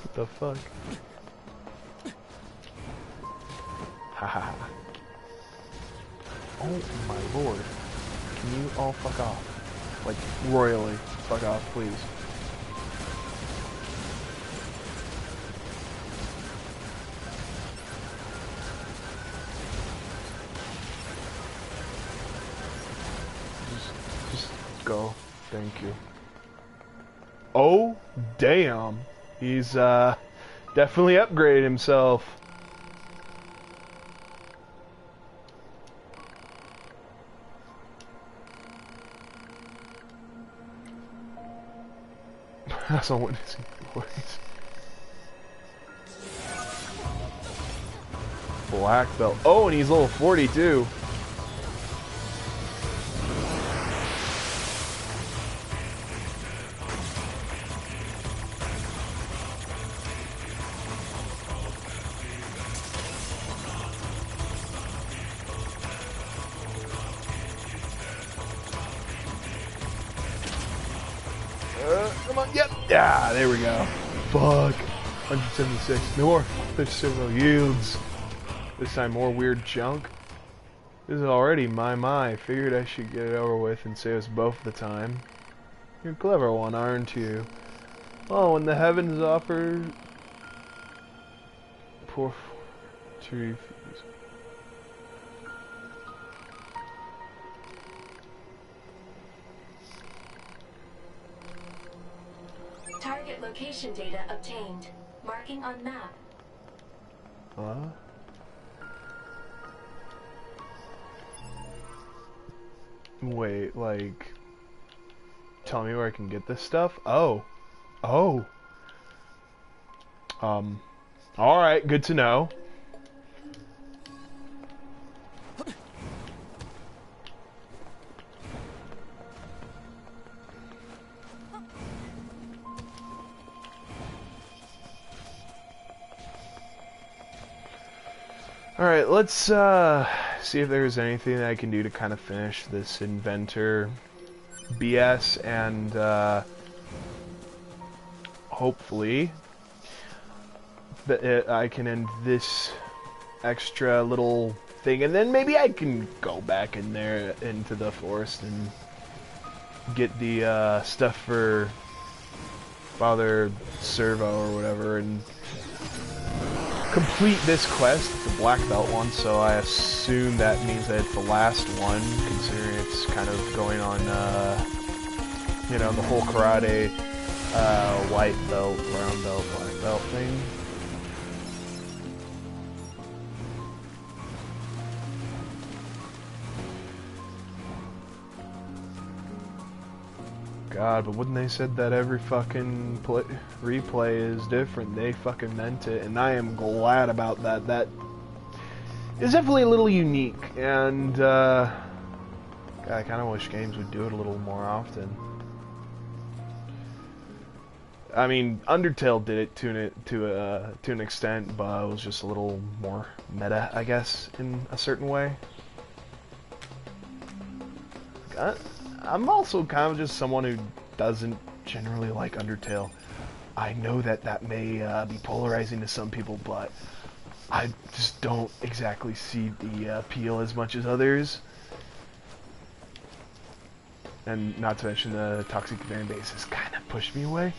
What the fuck? ha. Oh my lord. Can you all fuck off? Like, royally. Fuck off, please. Just go. Thank you. Oh, damn. He's, definitely upgraded himself. That's not what it's voice. Black belt. Oh, and he's level 42. Come on, yep. Yeah, there we go. Fuck. 176. More. There's several yields. This time more weird junk. This is already my. Figured I should get it over with and save us both the time. You're a clever one, aren't you? Oh, when the heavens offer... Poor... To refuse. Target location data obtained. Marking on map. Wait, like... Tell me where I can get this stuff? Oh. Oh. Alright, good to know. Alright, let's see if there's anything that I can do to kind of finish this inventor BS, and hopefully that I can end this extra little thing, and then maybe I can go back in there into the forest and get the stuff for Father Servo or whatever, and complete this quest, the black belt one. So I assume that means that it's the last one, considering it's kind of going on, you know, the whole karate, white belt, brown belt, black belt thing. God, but wouldn't they said that every fucking replay is different? They fucking meant it, and I am glad about that. That is definitely a little unique, and God, I kind of wish games would do it a little more often. I mean, Undertale did it to an extent, but it was just a little more meta, I guess, in a certain way. I'm also kind of just someone who doesn't generally like Undertale. I know that that may be polarizing to some people, but I just don't exactly see the appeal as much as others. And not to mention the toxic fan base has kind of pushed me away.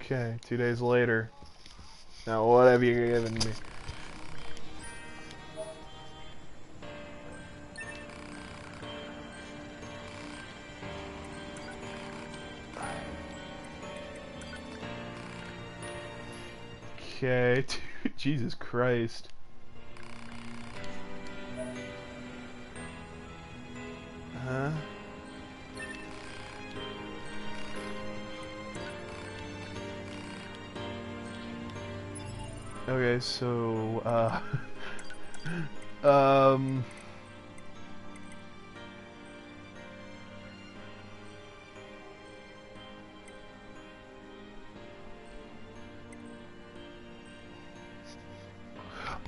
Okay, 2 days later. Now what have you given me? Okay, dude, Jesus Christ. Huh? Okay, so,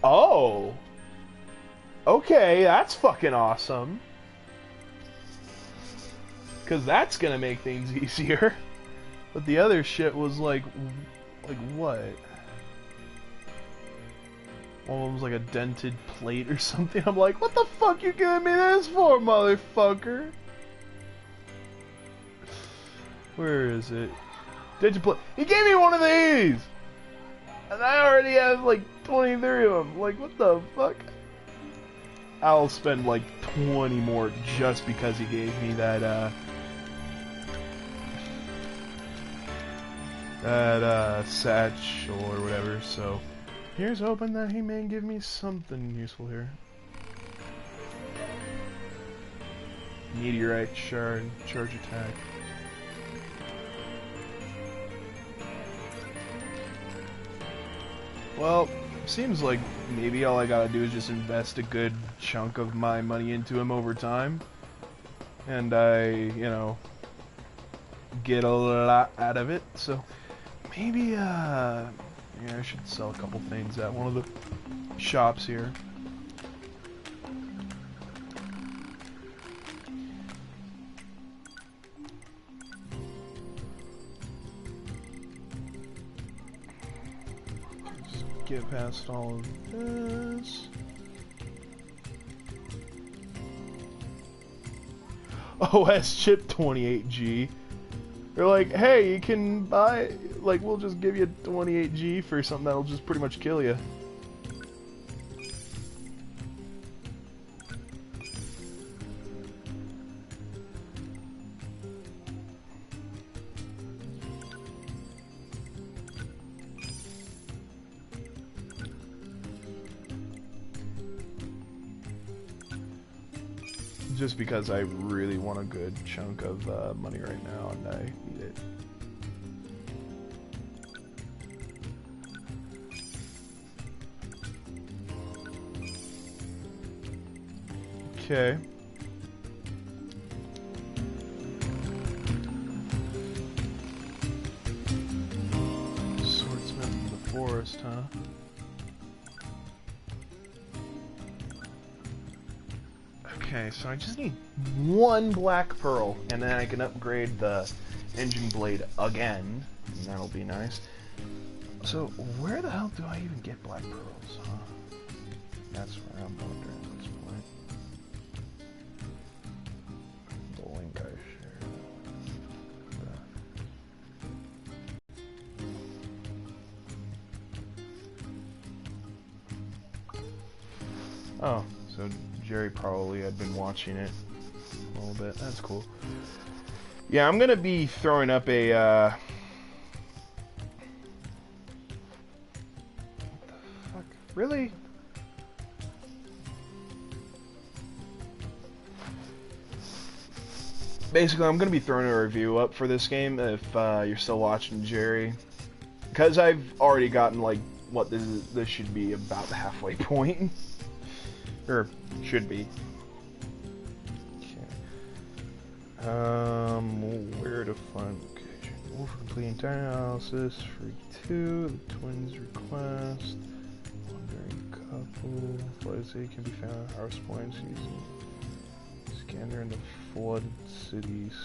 oh! Okay, that's fucking awesome. Because that's gonna make things easier. But the other shit was like what? One of them was like a dented plate or something. I'm like, what the fuck you giving me this for, motherfucker? Where is it? Dented plate. He gave me one of these! And I already have like 23 of them. Like, what the fuck? I'll spend like 20 more just because he gave me that, satchel or whatever, so here's hoping that he may give me something useful here. Meteorite shard, charge attack. Well, seems like maybe all I gotta do is just invest a good chunk of my money into him over time. And I, you know, get a lot out of it, so maybe, yeah, I should sell a couple things at one of the shops here. Just get past all of this. OS chip 28G. They're like, hey, you can buy, like, we'll just give you 28G for something that'll just pretty much kill you. Just because I really want a good chunk of money right now, and I need it. Okay. Swordsmith in the forest, huh? Okay, so I just need one black pearl, and then I can upgrade the engine blade again, and that'll be nice. So, where the hell do I even get black pearls, huh? That's where I'm wondering at this point. The link I shared. Oh, so Jerry probably had been watching it a little bit. That's cool. Yeah, I'm gonna be throwing up a what the fuck? Really? Basically, I'm gonna be throwing a review up for this game if you're still watching Jerry, because I've already gotten like what this should be about the halfway point. Or should be. Okay. Where to find location? For completing entire analysis, free 2, the twins request, wandering couple, flight can be found at house points using scanner in the flood cities,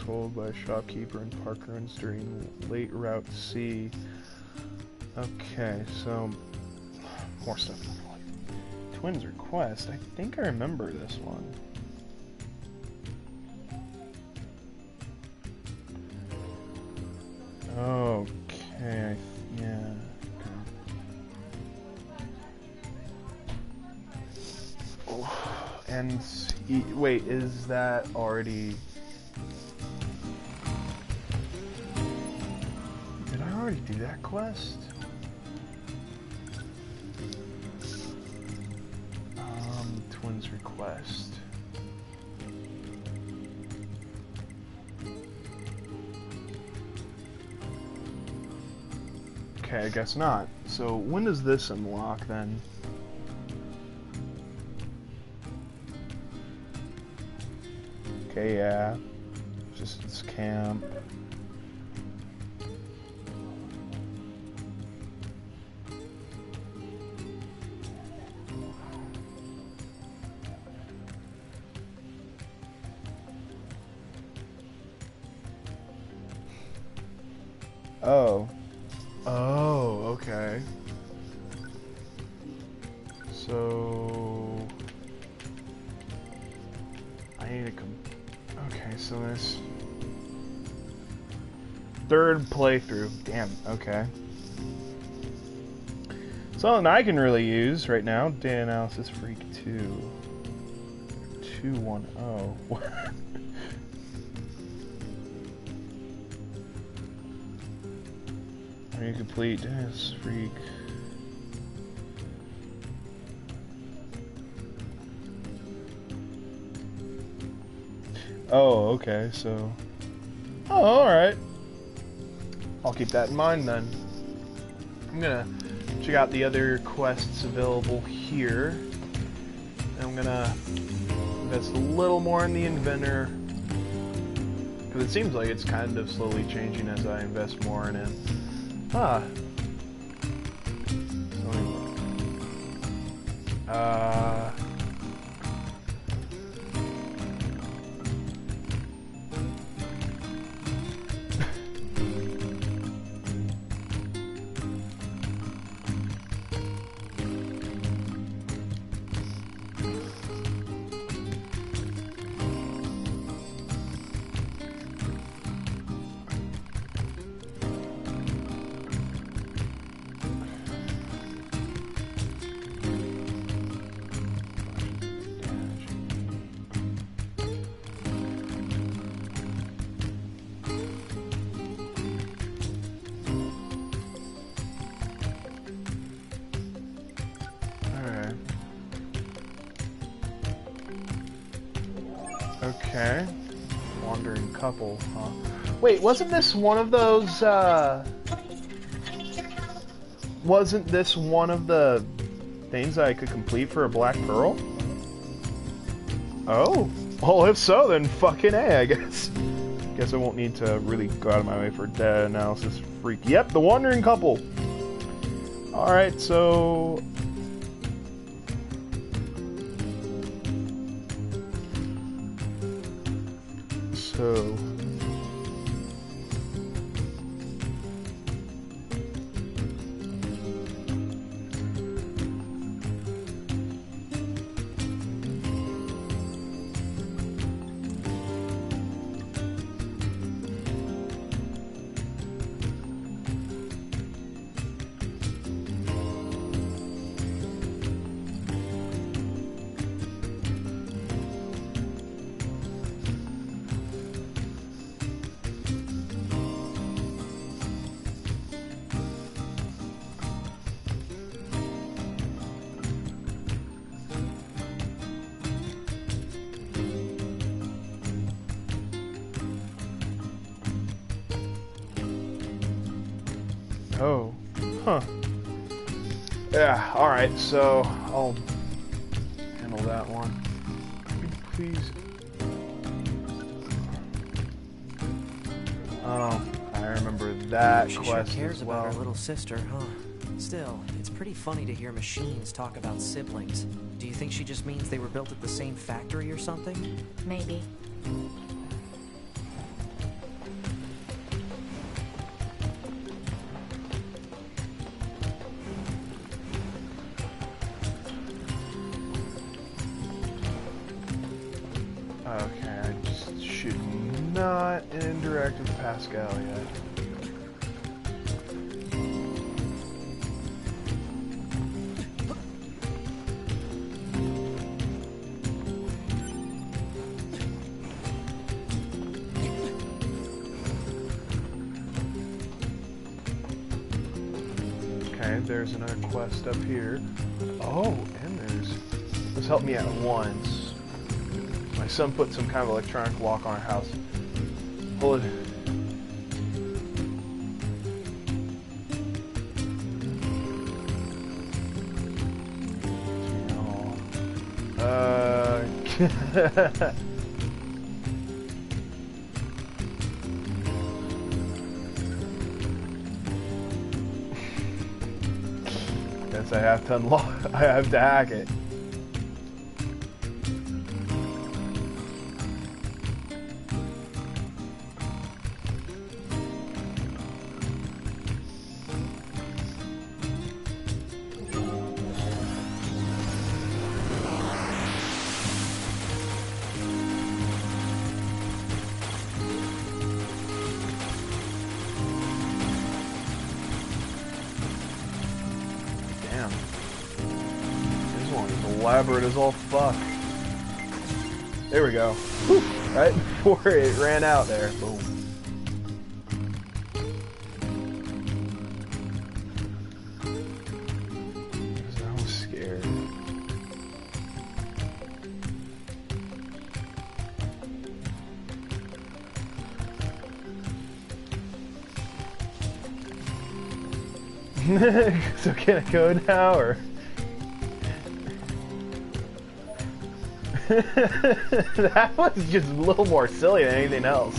sold by a shopkeeper in park runs during late route C. Okay, so more stuff. Twins request. I think I remember this one. Okay, yeah. Oh, and wait, is that already? Did I already do that quest? Twins request. Okay, I guess not. So when does this unlock then? Okay, yeah. Just this camp. Oh. Oh, okay. So I need to come. Okay, so this third playthrough. Damn. Okay. Something I can really use right now. Data analysis freak 2. 210. Are you complete this freak? Oh, okay, so... Oh, alright. I'll keep that in mind then. I'm gonna check out the other quests available here. And I'm gonna invest a little more in the inventor. Because it seems like it's kind of slowly changing as I invest more in it. Ah. Okay. Wandering couple, huh? Wait, wasn't this one of those, wasn't this one of the things that I could complete for a Black Pearl? Oh. Well, if so, then fucking A, I guess. Guess I won't need to really go out of my way for data analysis freak. Yep, the Wandering Couple. Alright, so... Oh. Huh. Yeah, alright, so I'll handle that one. Please. Oh, I remember that she quest sure cares as well. about her little sister, huh? Still, it's pretty funny to hear machines talk about siblings. Do you think she just means they were built at the same factory or something? Maybe. Okay, I just should not interact with Pascal yet. Okay, there's another quest up here. Oh, and this helped me out once. My son put some kind of electronic lock on our house. Hold it. Guess I have to unlock. I have to hack it. Damn. This one is elaborate as all fuck. There we go. Whew. Right before it ran out there. Boom. I was scared. So can I go now, or? That was just a little more silly than anything else.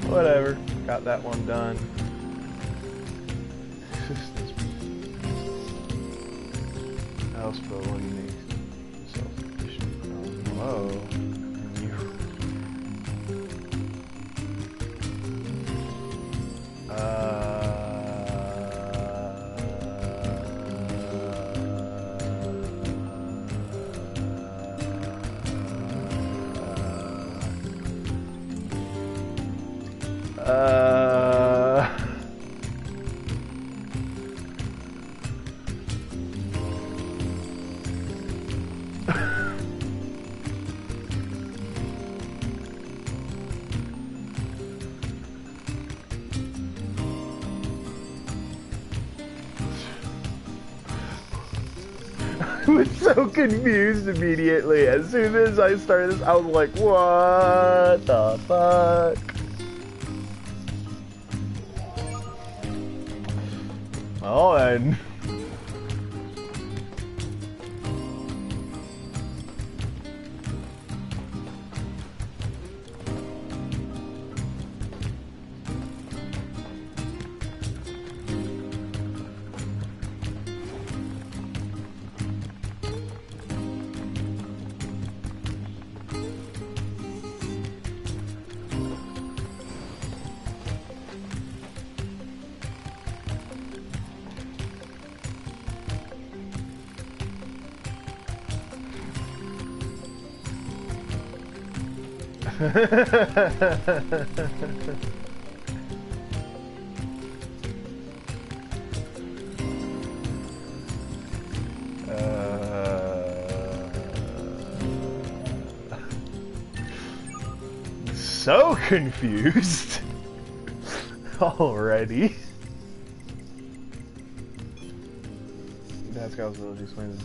Whatever. Got that one done. House for eliminate self-sufficient. Hello. I was so confused immediately. As soon as I started this, I was like, what the fuck? Oh, and... So confused already. That's Scout's Village explains